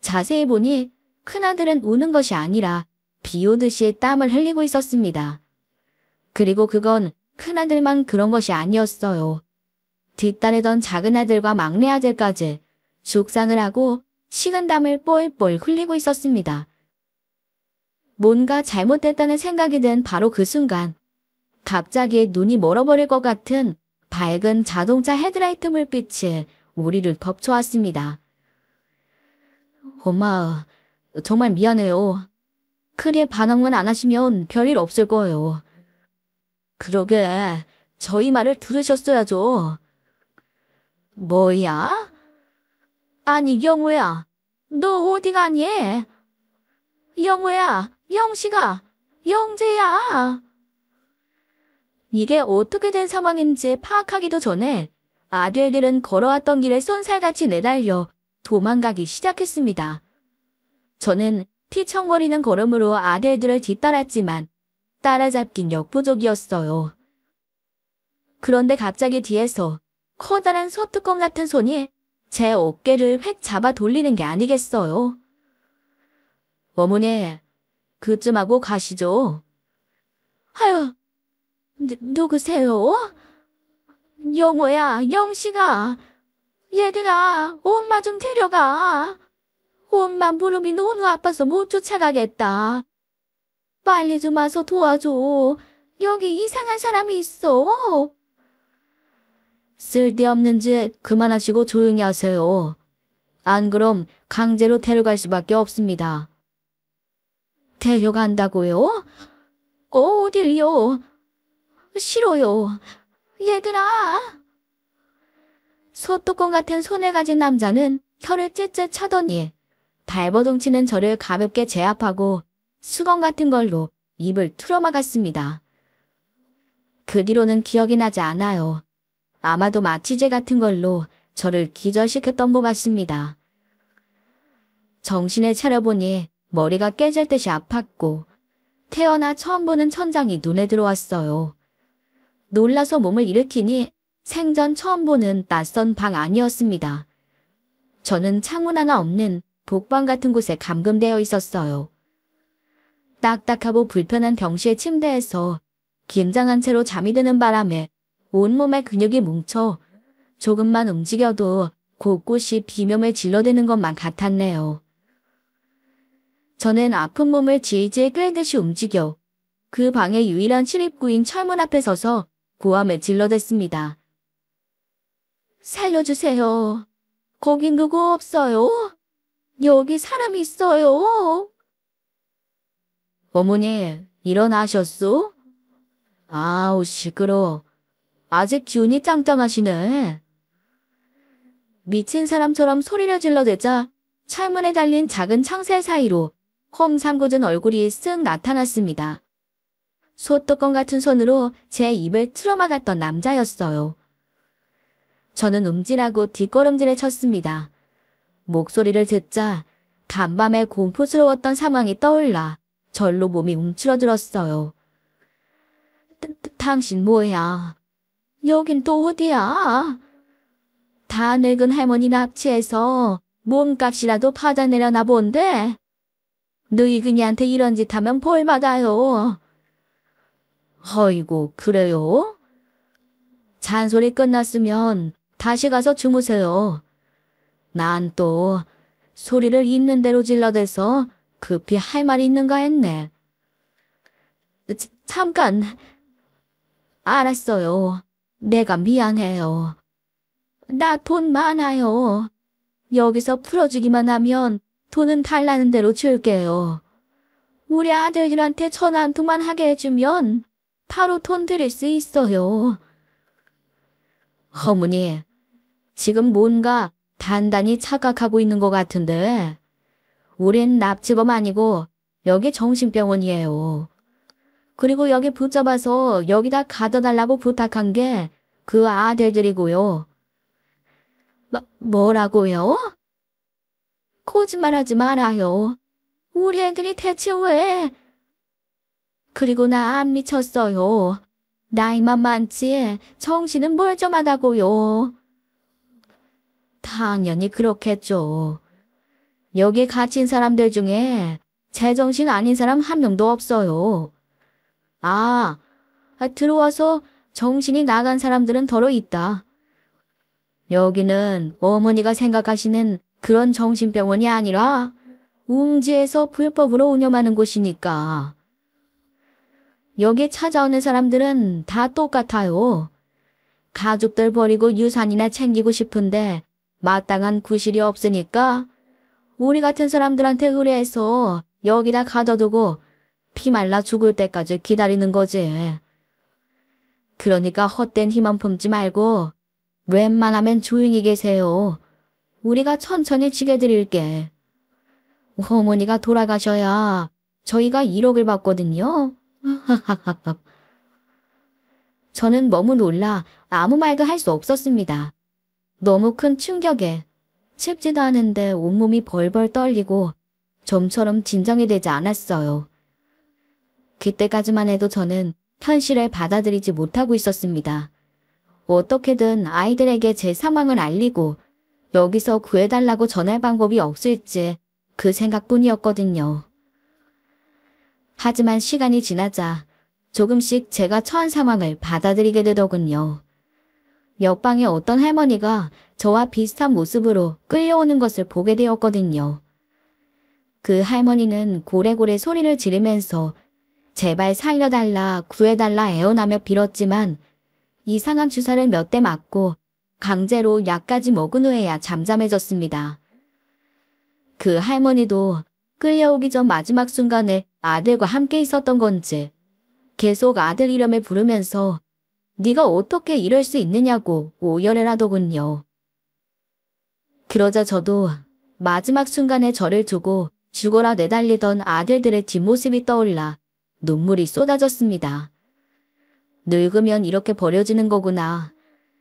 자세히 보니 큰아들은 우는 것이 아니라 비 오듯이 땀을 흘리고 있었습니다. 그리고 그건 큰아들만 그런 것이 아니었어요. 뒤따르던 작은아들과 막내아들까지 죽상을 하고 식은땀을 뻘뻘 흘리고 있었습니다. 뭔가 잘못됐다는 생각이 든 바로 그 순간 갑자기 눈이 멀어버릴 것 같은 밝은 자동차 헤드라이트 불빛이 우리를 덮쳐왔습니다. 엄마, 정말 미안해요. 크게 반응만 안 하시면 별일 없을 거예요. 그러게, 저희 말을 들으셨어야죠. 뭐야? 아니, 영우야, 너 어디 가니? 영우야, 영식아, 영재야. 이게 어떻게 된 상황인지 파악하기도 전에 아들들은 걸어왔던 길에 쏜살같이 내달려 도망가기 시작했습니다. 저는 피청거리는 걸음으로 아들들을 뒤따랐지만 따라잡긴 역부족이었어요. 그런데 갑자기 뒤에서 커다란 소뚜껑 같은 손이 제 어깨를 획 잡아 돌리는 게 아니겠어요. 어머니, 그쯤 하고 가시죠. 아유, 누구세요? 영호야, 영식아. 얘들아, 엄마 좀 데려가. 엄마 무릎이 너무 아파서 못 쫓아가겠다. 빨리 좀 와서 도와줘. 여기 이상한 사람이 있어. 쓸데없는 짓 그만하시고 조용히 하세요. 안 그럼 강제로 데려갈 수밖에 없습니다. 데려간다고요? 어딜요? 싫어요. 얘들아. 소뚜껑 같은 손을 가진 남자는 혀를 째째 차더니 발버둥치는 저를 가볍게 제압하고 수건 같은 걸로 입을 틀어막았습니다. 그 뒤로는 기억이 나지 않아요. 아마도 마취제 같은 걸로 저를 기절시켰던 것 같습니다. 정신을 차려보니 머리가 깨질 듯이 아팠고 태어나 처음 보는 천장이 눈에 들어왔어요. 놀라서 몸을 일으키니 생전 처음 보는 낯선 방 안이었습니다. 저는 창문 하나 없는 복방 같은 곳에 감금되어 있었어요. 딱딱하고 불편한 병실 침대에서 긴장한 채로 잠이 드는 바람에 온몸에 근육이 뭉쳐 조금만 움직여도 곳곳이 비명을 질러대는 것만 같았네요. 저는 아픈 몸을 질질 끌듯이 움직여 그 방의 유일한 출입구인 철문 앞에 서서 고함을 질러댔습니다. 살려주세요. 거긴 누구 없어요? 여기 사람 있어요. 어머니, 일어나셨소? 아우, 시끄러. 아직 기운이 짱짱하시네. 미친 사람처럼 소리를 질러대자 철문에 달린 작은 창살 사이로 험상궂은 얼굴이 쓱 나타났습니다. 소뚜껑 같은 손으로 제 입을 틀어막았던 남자였어요. 저는 움찔하고 뒷걸음질을 쳤습니다. 목소리를 듣자 간밤에 공포스러웠던 상황이 떠올라 절로 몸이 움츠러들었어요. 당신 뭐야? 여긴 또 어디야? 다 늙은 할머니 납치해서 몸값이라도 받아내려나 본데. 너희그니한테 이런 짓 하면 벌 받아요. 어이구, 그래요? 잔소리 끝났으면 다시 가서 주무세요. 난 또 소리를 있는 대로 질러대서 급히 할 말이 있는가 했네. 잠깐. 알았어요. 내가 미안해요. 나 돈 많아요. 여기서 풀어주기만 하면 돈은 달라는 대로 줄게요. 우리 아들들한테 전화 한 통만 하게 해주면 바로 돈 드릴 수 있어요. 어머니, 지금 뭔가 단단히 착각하고 있는 것 같은데 우린 납치범 아니고 여기 정신병원이에요. 그리고 여기 붙잡아서 여기다 가둬달라고 부탁한 게 그 아들들이고요. 뭐라고요? 거짓말하지 말아요. 우리 애들이 대체 왜? 그리고 나 안 미쳤어요. 나이만 많지 정신은 멀쩡하다고요. 당연히 그렇겠죠. 여기 갇힌 사람들 중에 제정신 아닌 사람 한 명도 없어요. 들어와서 정신이 나간 사람들은 덜어 있다. 여기는 어머니가 생각하시는 그런 정신병원이 아니라 웅지에서 불법으로 운영하는 곳이니까. 여기 찾아오는 사람들은 다 똑같아요. 가족들 버리고 유산이나 챙기고 싶은데 마땅한 구실이 없으니까 우리 같은 사람들한테 의뢰해서 여기다 가둬두고 피말라 죽을 때까지 기다리는 거지. 그러니까 헛된 희망 품지 말고 웬만하면 조용히 계세요. 우리가 천천히 지게드릴게. 어머니가 돌아가셔야 저희가 1억을 받거든요. 저는 너무 놀라 아무 말도 할 수 없었습니다. 너무 큰 충격에 춥지도 않은데 온몸이 벌벌 떨리고 좀처럼 진정이 되지 않았어요. 그때까지만 해도 저는 현실을 받아들이지 못하고 있었습니다. 어떻게든 아이들에게 제 상황을 알리고 여기서 구해달라고 전할 방법이 없을지 그 생각뿐이었거든요. 하지만 시간이 지나자 조금씩 제가 처한 상황을 받아들이게 되더군요. 옆방의 어떤 할머니가 저와 비슷한 모습으로 끌려오는 것을 보게 되었거든요. 그 할머니는 고래고래 소리를 지르면서 제발 살려달라, 구해달라 애원하며 빌었지만 이상한 주사를 몇 대 맞고 강제로 약까지 먹은 후에야 잠잠해졌습니다. 그 할머니도 끌려오기 전 마지막 순간에 아들과 함께 있었던 건지 계속 아들 이름을 부르면서 네가 어떻게 이럴 수 있느냐고 오열을 하더군요. 그러자 저도 마지막 순간에 저를 두고 죽어라 내달리던 아들들의 뒷모습이 떠올라 눈물이 쏟아졌습니다. 늙으면 이렇게 버려지는 거구나.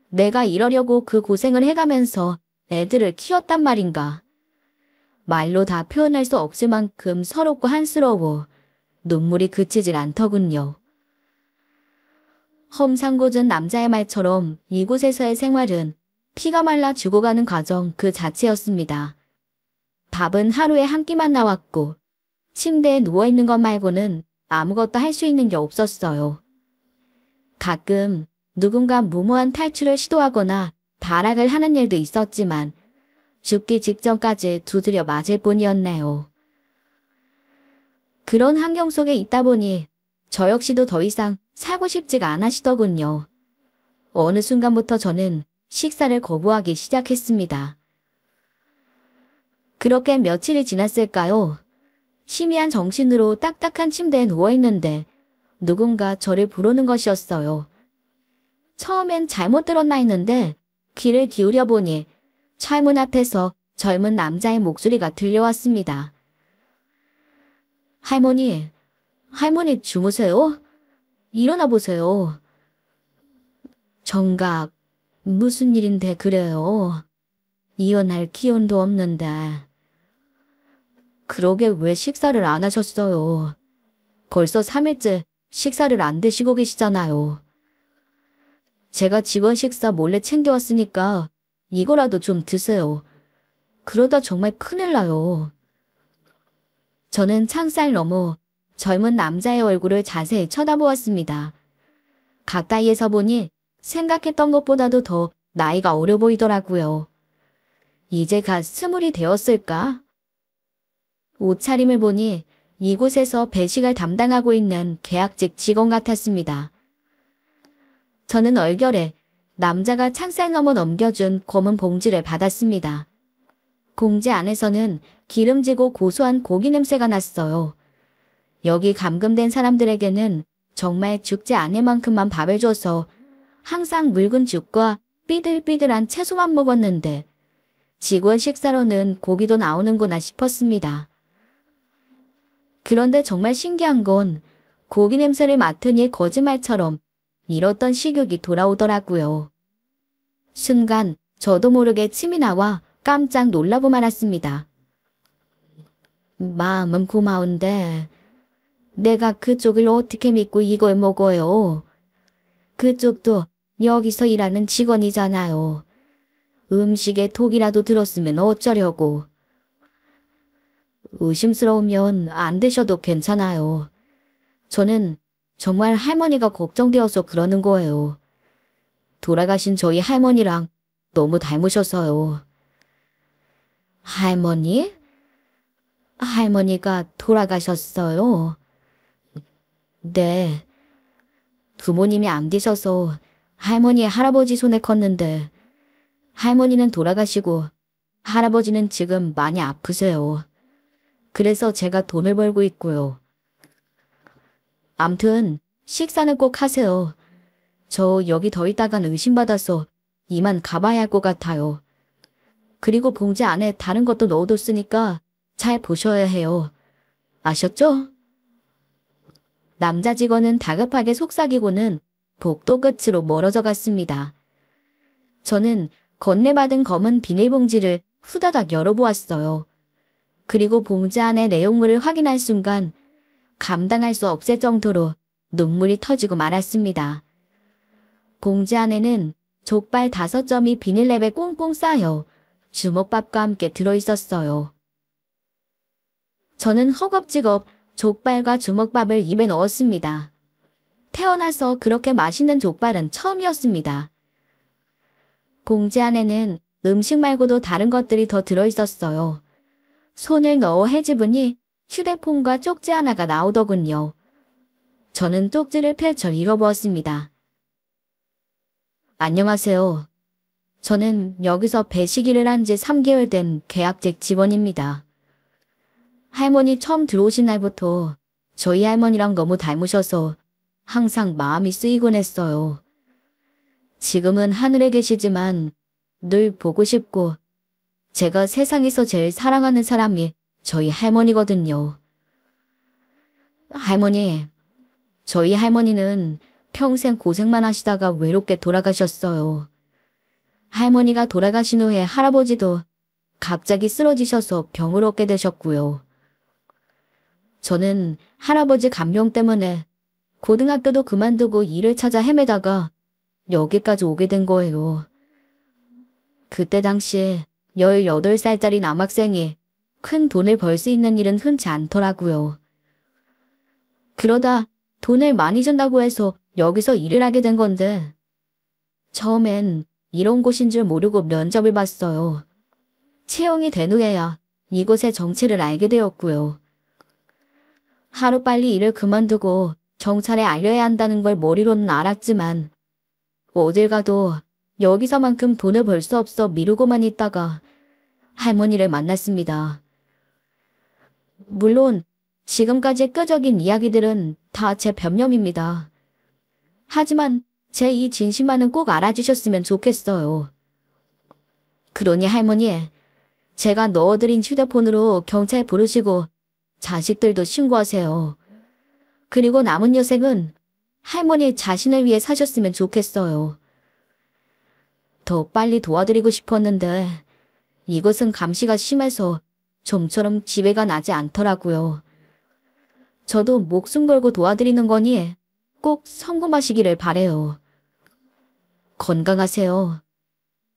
내가 이러려고 그 고생을 해가면서 애들을 키웠단 말인가. 말로 다 표현할 수 없을 만큼 서럽고 한스러워 눈물이 그치질 않더군요. 험상궂은 남자의 말처럼 이곳에서의 생활은 피가 말라 죽어가는 과정 그 자체였습니다. 밥은 하루에 한 끼만 나왔고 침대에 누워있는 것 말고는 아무것도 할 수 있는 게 없었어요. 가끔 누군가 무모한 탈출을 시도하거나 발악을 하는 일도 있었지만 죽기 직전까지 두드려 맞을 뿐이었네요. 그런 환경 속에 있다 보니 저 역시도 더 이상 살고 싶지가 않으시더군요. 어느 순간부터 저는 식사를 거부하기 시작했습니다. 그렇게 며칠이 지났을까요? 희미한 정신으로 딱딱한 침대에 누워있는데 누군가 저를 부르는 것이었어요. 처음엔 잘못 들었나 했는데 귀를 기울여 보니 철문 앞에서 젊은 남자의 목소리가 들려왔습니다. 할머니, 할머니 주무세요? 일어나 보세요. 정각, 무슨 일인데 그래요? 일어날 기운도 없는데. 그러게 왜 식사를 안 하셨어요? 벌써 3일째 식사를 안 드시고 계시잖아요. 제가 직원 식사 몰래 챙겨왔으니까 이거라도 좀 드세요. 그러다 정말 큰일 나요. 저는 창살 너머 젊은 남자의 얼굴을 자세히 쳐다보았습니다. 가까이에서 보니 생각했던 것보다도 더 나이가 어려 보이더라고요. 이제 갓 20이 되었을까? 옷차림을 보니 이곳에서 배식을 담당하고 있는 계약직 직원 같았습니다. 저는 얼결에 남자가 창살 넘어 넘겨준 검은 봉지를 받았습니다. 봉지 안에서는 기름지고 고소한 고기 냄새가 났어요. 여기 감금된 사람들에게는 정말 죽지 않을 만큼만 밥을 줘서 항상 묽은 죽과 삐들삐들한 채소만 먹었는데 직원 식사로는 고기도 나오는구나 싶었습니다. 그런데 정말 신기한 건 고기 냄새를 맡으니 거짓말처럼 잃었던 식욕이 돌아오더라고요. 순간 저도 모르게 침이 나와 깜짝 놀라고 말았습니다. 마음은 고마운데 내가 그쪽을 어떻게 믿고 이걸 먹어요? 그쪽도 여기서 일하는 직원이잖아요. 음식에 독이라도 들었으면 어쩌려고. 의심스러우면 안 드셔도 괜찮아요. 저는 정말 할머니가 걱정되어서 그러는 거예요. 돌아가신 저희 할머니랑 너무 닮으셔서요. 할머니? 할머니가 돌아가셨어요? 네. 부모님이 안 계셔서 할머니의 할아버지 손에 컸는데 할머니는 돌아가시고 할아버지는 지금 많이 아프세요. 그래서 제가 돈을 벌고 있고요. 암튼 식사는 꼭 하세요. 저 여기 더 있다간 의심받아서 이만 가봐야 할 것 같아요. 그리고 봉지 안에 다른 것도 넣어뒀으니까 잘 보셔야 해요. 아셨죠? 남자 직원은 다급하게 속삭이고는 복도 끝으로 멀어져 갔습니다. 저는 건네받은 검은 비닐봉지를 후다닥 열어보았어요. 그리고 봉지 안의 내용물을 확인할 순간 감당할 수 없을 정도로 눈물이 터지고 말았습니다. 봉지 안에는 족발 5점이 비닐랩에 꽁꽁 쌓여 주먹밥과 함께 들어있었어요. 저는 허겁지겁 족발과 주먹밥을 입에 넣었습니다. 태어나서 그렇게 맛있는 족발은 처음이었습니다. 봉지 안에는 음식 말고도 다른 것들이 더 들어있었어요. 손을 넣어 헤집으니 휴대폰과 쪽지 하나가 나오더군요. 저는 쪽지를 펼쳐 읽어보았습니다. 안녕하세요. 저는 여기서 배식 일을 한 지 3개월 된 계약직 직원입니다. 할머니 처음 들어오신 날부터 저희 할머니랑 너무 닮으셔서 항상 마음이 쓰이곤 했어요. 지금은 하늘에 계시지만 늘 보고 싶고 제가 세상에서 제일 사랑하는 사람이 저희 할머니거든요. 할머니, 저희 할머니는 평생 고생만 하시다가 외롭게 돌아가셨어요. 할머니가 돌아가신 후에 할아버지도 갑자기 쓰러지셔서 병을 얻게 되셨고요. 저는 할아버지 간병 때문에 고등학교도 그만두고 일을 찾아 헤매다가 여기까지 오게 된 거예요. 그때 당시 18살짜리 남학생이 큰 돈을 벌 수 있는 일은 흔치 않더라고요. 그러다 돈을 많이 준다고 해서 여기서 일을 하게 된 건데 처음엔 이런 곳인 줄 모르고 면접을 봤어요. 채용이 된 후에야 이곳의 정체를 알게 되었고요. 하루빨리 일을 그만두고 경찰에 알려야 한다는 걸 머리로는 알았지만 어딜 가도 여기서만큼 돈을 벌 수 없어 미루고만 있다가 할머니를 만났습니다. 물론 지금까지 끄적인 이야기들은 다 제 변명입니다. 하지만 제 이 진심만은 꼭 알아주셨으면 좋겠어요. 그러니 할머니, 제가 넣어드린 휴대폰으로 경찰 부르시고 자식들도 신고하세요. 그리고 남은 여생은 할머니 자신을 위해 사셨으면 좋겠어요. 더 빨리 도와드리고 싶었는데 이것은 감시가 심해서 좀처럼 지배가 나지 않더라고요. 저도 목숨 걸고 도와드리는 거니 꼭 성공하시기를 바래요. 건강하세요.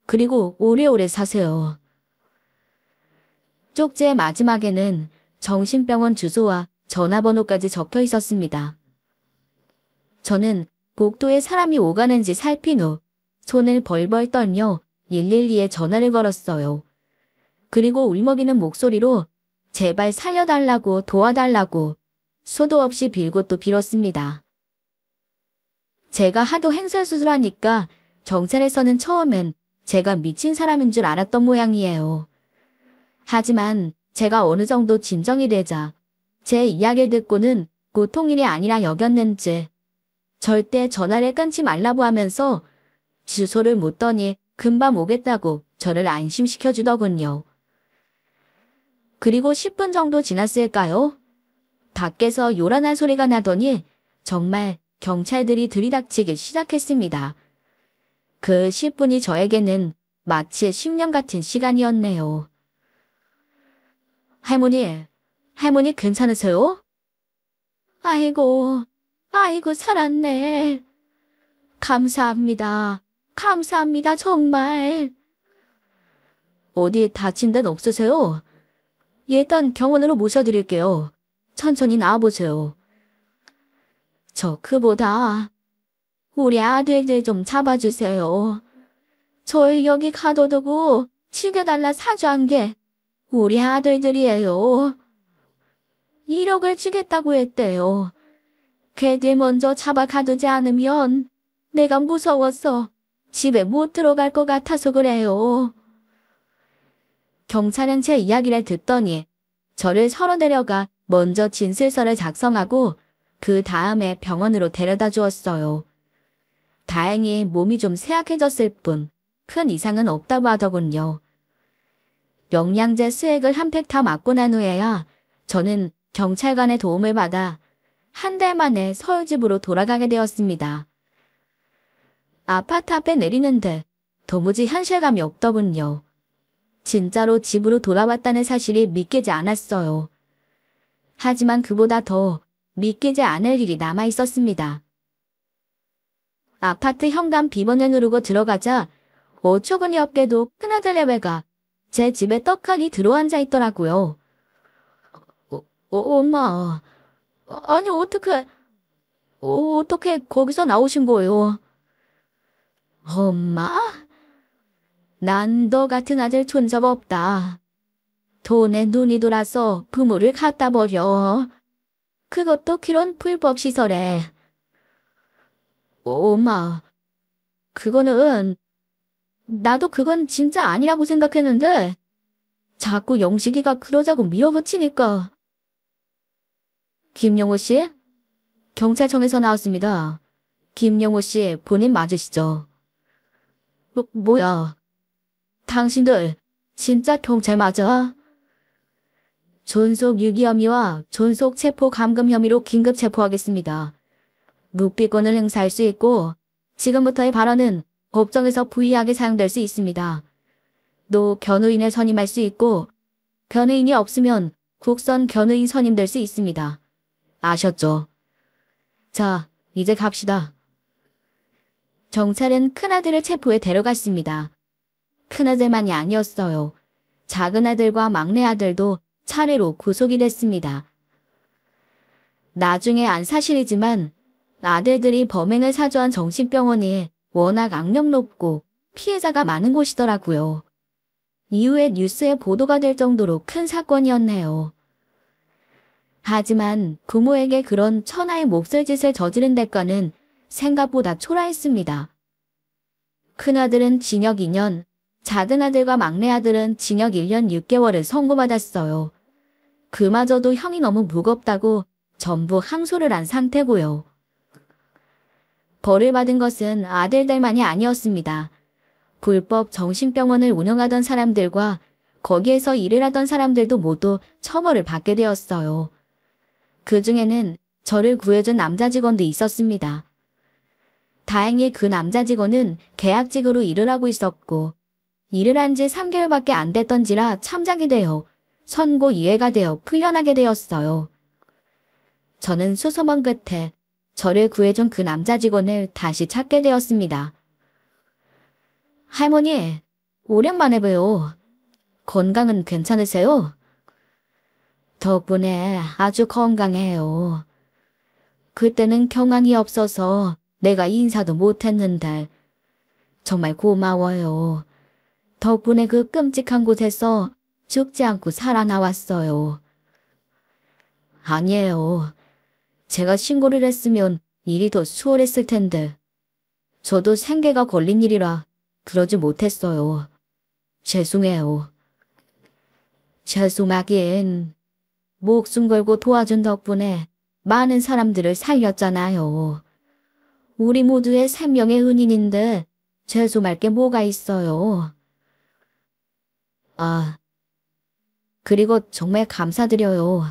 그리고 오래오래 사세요. 쪽지의 마지막에는 정신병원 주소와 전화번호까지 적혀 있었습니다. 저는 복도에 사람이 오가는지 살핀 후 손을 벌벌 떨며 112에 전화를 걸었어요. 그리고 울먹이는 목소리로 제발 살려달라고 도와달라고 수도 없이 빌고 또 빌었습니다. 제가 하도 횡설수설하니까 경찰에서는 처음엔 제가 미친 사람인 줄 알았던 모양이에요. 하지만 제가 어느 정도 진정이 되자 제 이야기를 듣고는 고통일이 아니라 여겼는지 절대 전화를 끊지 말라고 하면서 주소를 묻더니 금방 오겠다고 저를 안심시켜주더군요. 그리고 10분 정도 지났을까요? 밖에서 요란한 소리가 나더니 정말 경찰들이 들이닥치기 시작했습니다. 그 10분이 저에게는 마치 10년 같은 시간이었네요. 할머니 괜찮으세요? 아이고 살았네. 감사합니다. 감사합니다 정말. 어디 다친 데는 없으세요? 일단 병원으로 모셔드릴게요. 천천히 나와보세요. 저 그보다 우리 아들들 좀 잡아주세요. 저희 여기 가둬두고 죽여달라 사주한 게 우리 아들들이에요. 1억을 주겠다고 했대요. 걔들 먼저 잡아 가두지 않으면 내가 무서워서 집에 못 들어갈 것 같아서 그래요. 경찰은 제 이야기를 듣더니 저를 서로 데려가 먼저 진술서를 작성하고 그 다음에 병원으로 데려다 주었어요. 다행히 몸이 좀 쇠약해졌을 뿐 큰 이상은 없다고 하더군요. 영양제 수액을 한 팩 다 맞고 난 후에야 저는 경찰관의 도움을 받아 한 달 만에 서울집으로 돌아가게 되었습니다. 아파트 앞에 내리는데 도무지 현실감이 없더군요. 진짜로 집으로 돌아왔다는 사실이 믿기지 않았어요. 하지만 그보다 더 믿기지 않을 일이 남아 있었습니다. 아파트 현관 비번을 누르고 들어가자 어처구니 없게도 큰아들 내외가 제 집에 떡하니 들어앉아 있더라고요. 엄마, 아니 어떻게 거기서 나오신 거예요? 엄마? 난 너 같은 아들 존재가 없다. 돈에 눈이 돌아서 부모를 갖다 버려. 그것도 그런 불법 시설에. 엄마, 나도 그건 진짜 아니라고 생각했는데 자꾸 영식이가 그러자고 밀어붙이니까. 김영호 씨? 경찰청에서 나왔습니다. 김영호 씨 본인 맞으시죠? 뭐야? 당신들 진짜 경찰 맞아? 존속 유기 혐의와 존속 체포 감금 혐의로 긴급 체포하겠습니다. 묵비권을 행사할 수 있고 지금부터의 발언은 법정에서 부유하게 사용될 수 있습니다. 또 변호인을 선임할 수 있고 변호인이 없으면 국선 변호인 선임될 수 있습니다. 아셨죠? 자, 이제 갑시다. 경찰은 큰아들을 체포해 데려갔습니다. 큰아들만이 아니었어요. 작은 아들과 막내 아들도 차례로 구속이 됐습니다. 나중에 안 사실이지만 아들들이 범행을 사주한 정신병원이 워낙 악명 높고 피해자가 많은 곳이더라고요. 이후에 뉴스에 보도가 될 정도로 큰 사건이었네요. 하지만 부모에게 그런 천하의 몹쓸 짓을 저지른 대가는 생각보다 초라했습니다. 큰아들은 징역 2년, 작은 아들과 막내 아들은 징역 1년 6개월을 선고받았어요. 그마저도 형이 너무 무겁다고 전부 항소를 한 상태고요. 벌을 받은 것은 아들들만이 아니었습니다. 불법 정신병원을 운영하던 사람들과 거기에서 일을 하던 사람들도 모두 처벌을 받게 되었어요. 그 중에는 저를 구해준 남자 직원도 있었습니다. 다행히 그 남자 직원은 계약직으로 일을 하고 있었고 일을 한 지 3개월밖에 안 됐던지라 참작이 되어 선고 이해가 되어 풀려나게 되었어요. 저는 수소문 끝에 저를 구해준 그 남자 직원을 다시 찾게 되었습니다. 할머니, 오랜만에 봬요. 건강은 괜찮으세요? 덕분에 아주 건강해요. 그때는 경황이 없어서 내가 인사도 못했는데 정말 고마워요. 덕분에 그 끔찍한 곳에서 죽지 않고 살아나왔어요. 아니에요. 제가 신고를 했으면 일이 더 수월했을 텐데 저도 생계가 걸린 일이라 그러지 못했어요. 죄송해요. 죄송하긴 목숨 걸고 도와준 덕분에 많은 사람들을 살렸잖아요. 우리 모두의 생명의 은인인데 죄송할 게 뭐가 있어요. 아, 그리고 정말 감사드려요.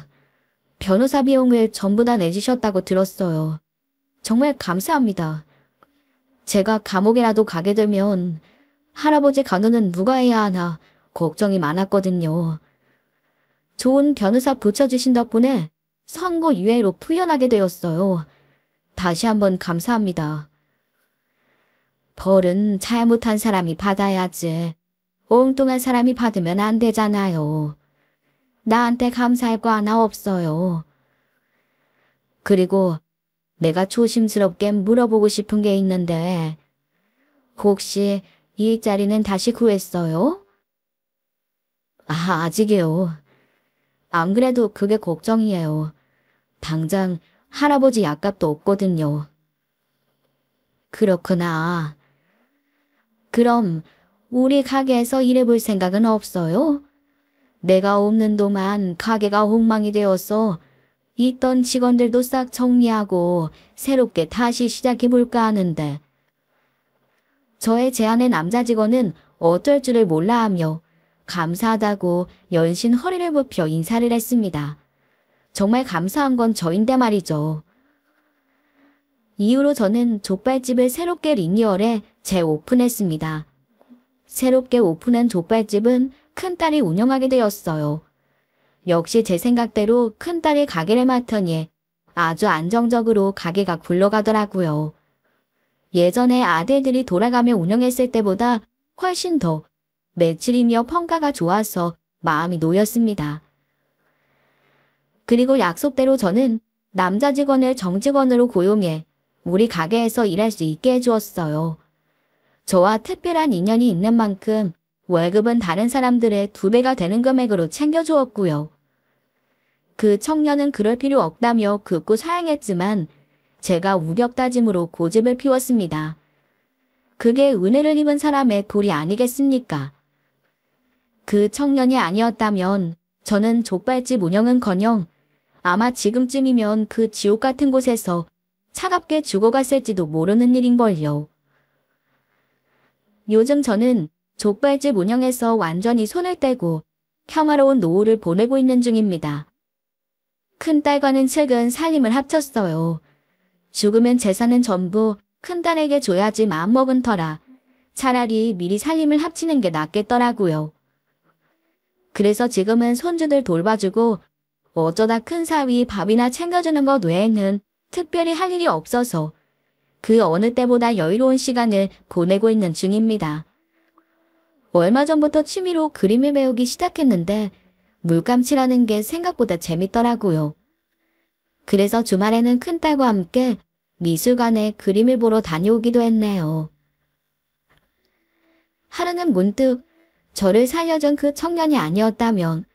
변호사 비용을 전부 다 내주셨다고 들었어요. 정말 감사합니다. 제가 감옥에라도 가게 되면 할아버지 간호는 누가 해야 하나 걱정이 많았거든요. 좋은 변호사 붙여주신 덕분에 선고 유예로 풀려나게 되었어요. 다시 한번 감사합니다. 벌은 잘못한 사람이 받아야지. 엉뚱한 사람이 받으면 안 되잖아요. 나한테 감사할 거 하나 없어요. 그리고 내가 조심스럽게 물어보고 싶은 게 있는데 혹시 일자리는 다시 구했어요? 아직이요. 안 그래도 그게 걱정이에요. 당장 할아버지 약값도 없거든요. 그렇구나. 그럼 우리 가게에서 일해볼 생각은 없어요? 내가 없는 동안 가게가 엉망이 되어서 있던 직원들도 싹 정리하고 새롭게 다시 시작해볼까 하는데 저의 제안에 남자 직원은 어떨 줄을 몰라 하며 감사하다고 연신 허리를 굽혀 인사를 했습니다. 정말 감사한 건 저인데 말이죠. 이후로 저는 족발집을 새롭게 리뉴얼해 재오픈했습니다. 새롭게 오픈한 족발집은 큰딸이 운영하게 되었어요. 역시 제 생각대로 큰딸이 가게를 맡으니 아주 안정적으로 가게가 굴러가더라고요. 예전에 아들들이 돌아가며 운영했을 때보다 훨씬 더 매출이며 평가가 좋아서 마음이 놓였습니다. 그리고 약속대로 저는 남자 직원을 정직원으로 고용해 우리 가게에서 일할 수 있게 해주었어요. 저와 특별한 인연이 있는 만큼 월급은 다른 사람들의 2배가 되는 금액으로 챙겨주었고요. 그 청년은 그럴 필요 없다며 극구 사양했지만 제가 우격다짐으로 고집을 피웠습니다. 그게 은혜를 입은 사람의 도리 아니겠습니까? 그 청년이 아니었다면 저는 족발집 운영은커녕 아마 지금쯤이면 그 지옥 같은 곳에서 차갑게 죽어갔을지도 모르는 일인걸요. 요즘 저는 족발집 운영에서 완전히 손을 떼고 평화로운 노후를 보내고 있는 중입니다. 큰딸과는 최근 살림을 합쳤어요. 죽으면 재산은 전부 큰딸에게 줘야지 마음먹은 터라 차라리 미리 살림을 합치는 게 낫겠더라고요. 그래서 지금은 손주들 돌봐주고 어쩌다 큰 사위 밥이나 챙겨주는 것 외에는 특별히 할 일이 없어서 그 어느 때보다 여유로운 시간을 보내고 있는 중입니다. 얼마 전부터 취미로 그림을 배우기 시작했는데 물감칠하는 게 생각보다 재밌더라고요. 그래서 주말에는 큰딸과 함께 미술관에 그림을 보러 다녀오기도 했네요. 하루는 문득 저를 살려준 그 청년이 아니었다면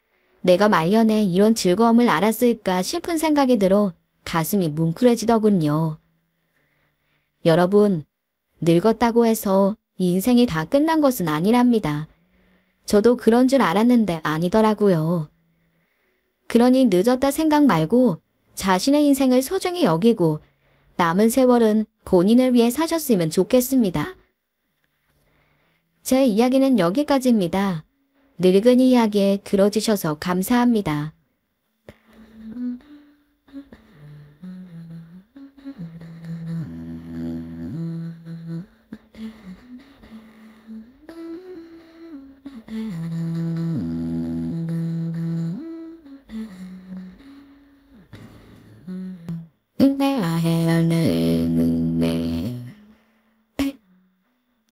내가 말년에 이런 즐거움을 알았을까 싶은 생각이 들어 가슴이 뭉클해지더군요. 여러분, 늙었다고 해서 인생이 다 끝난 것은 아니랍니다. 저도 그런 줄 알았는데 아니더라고요. 그러니 늦었다 생각 말고 자신의 인생을 소중히 여기고 남은 세월은 본인을 위해 사셨으면 좋겠습니다. 제 이야기는 여기까지입니다. 늙은 이야기에 들어주셔서 감사합니다.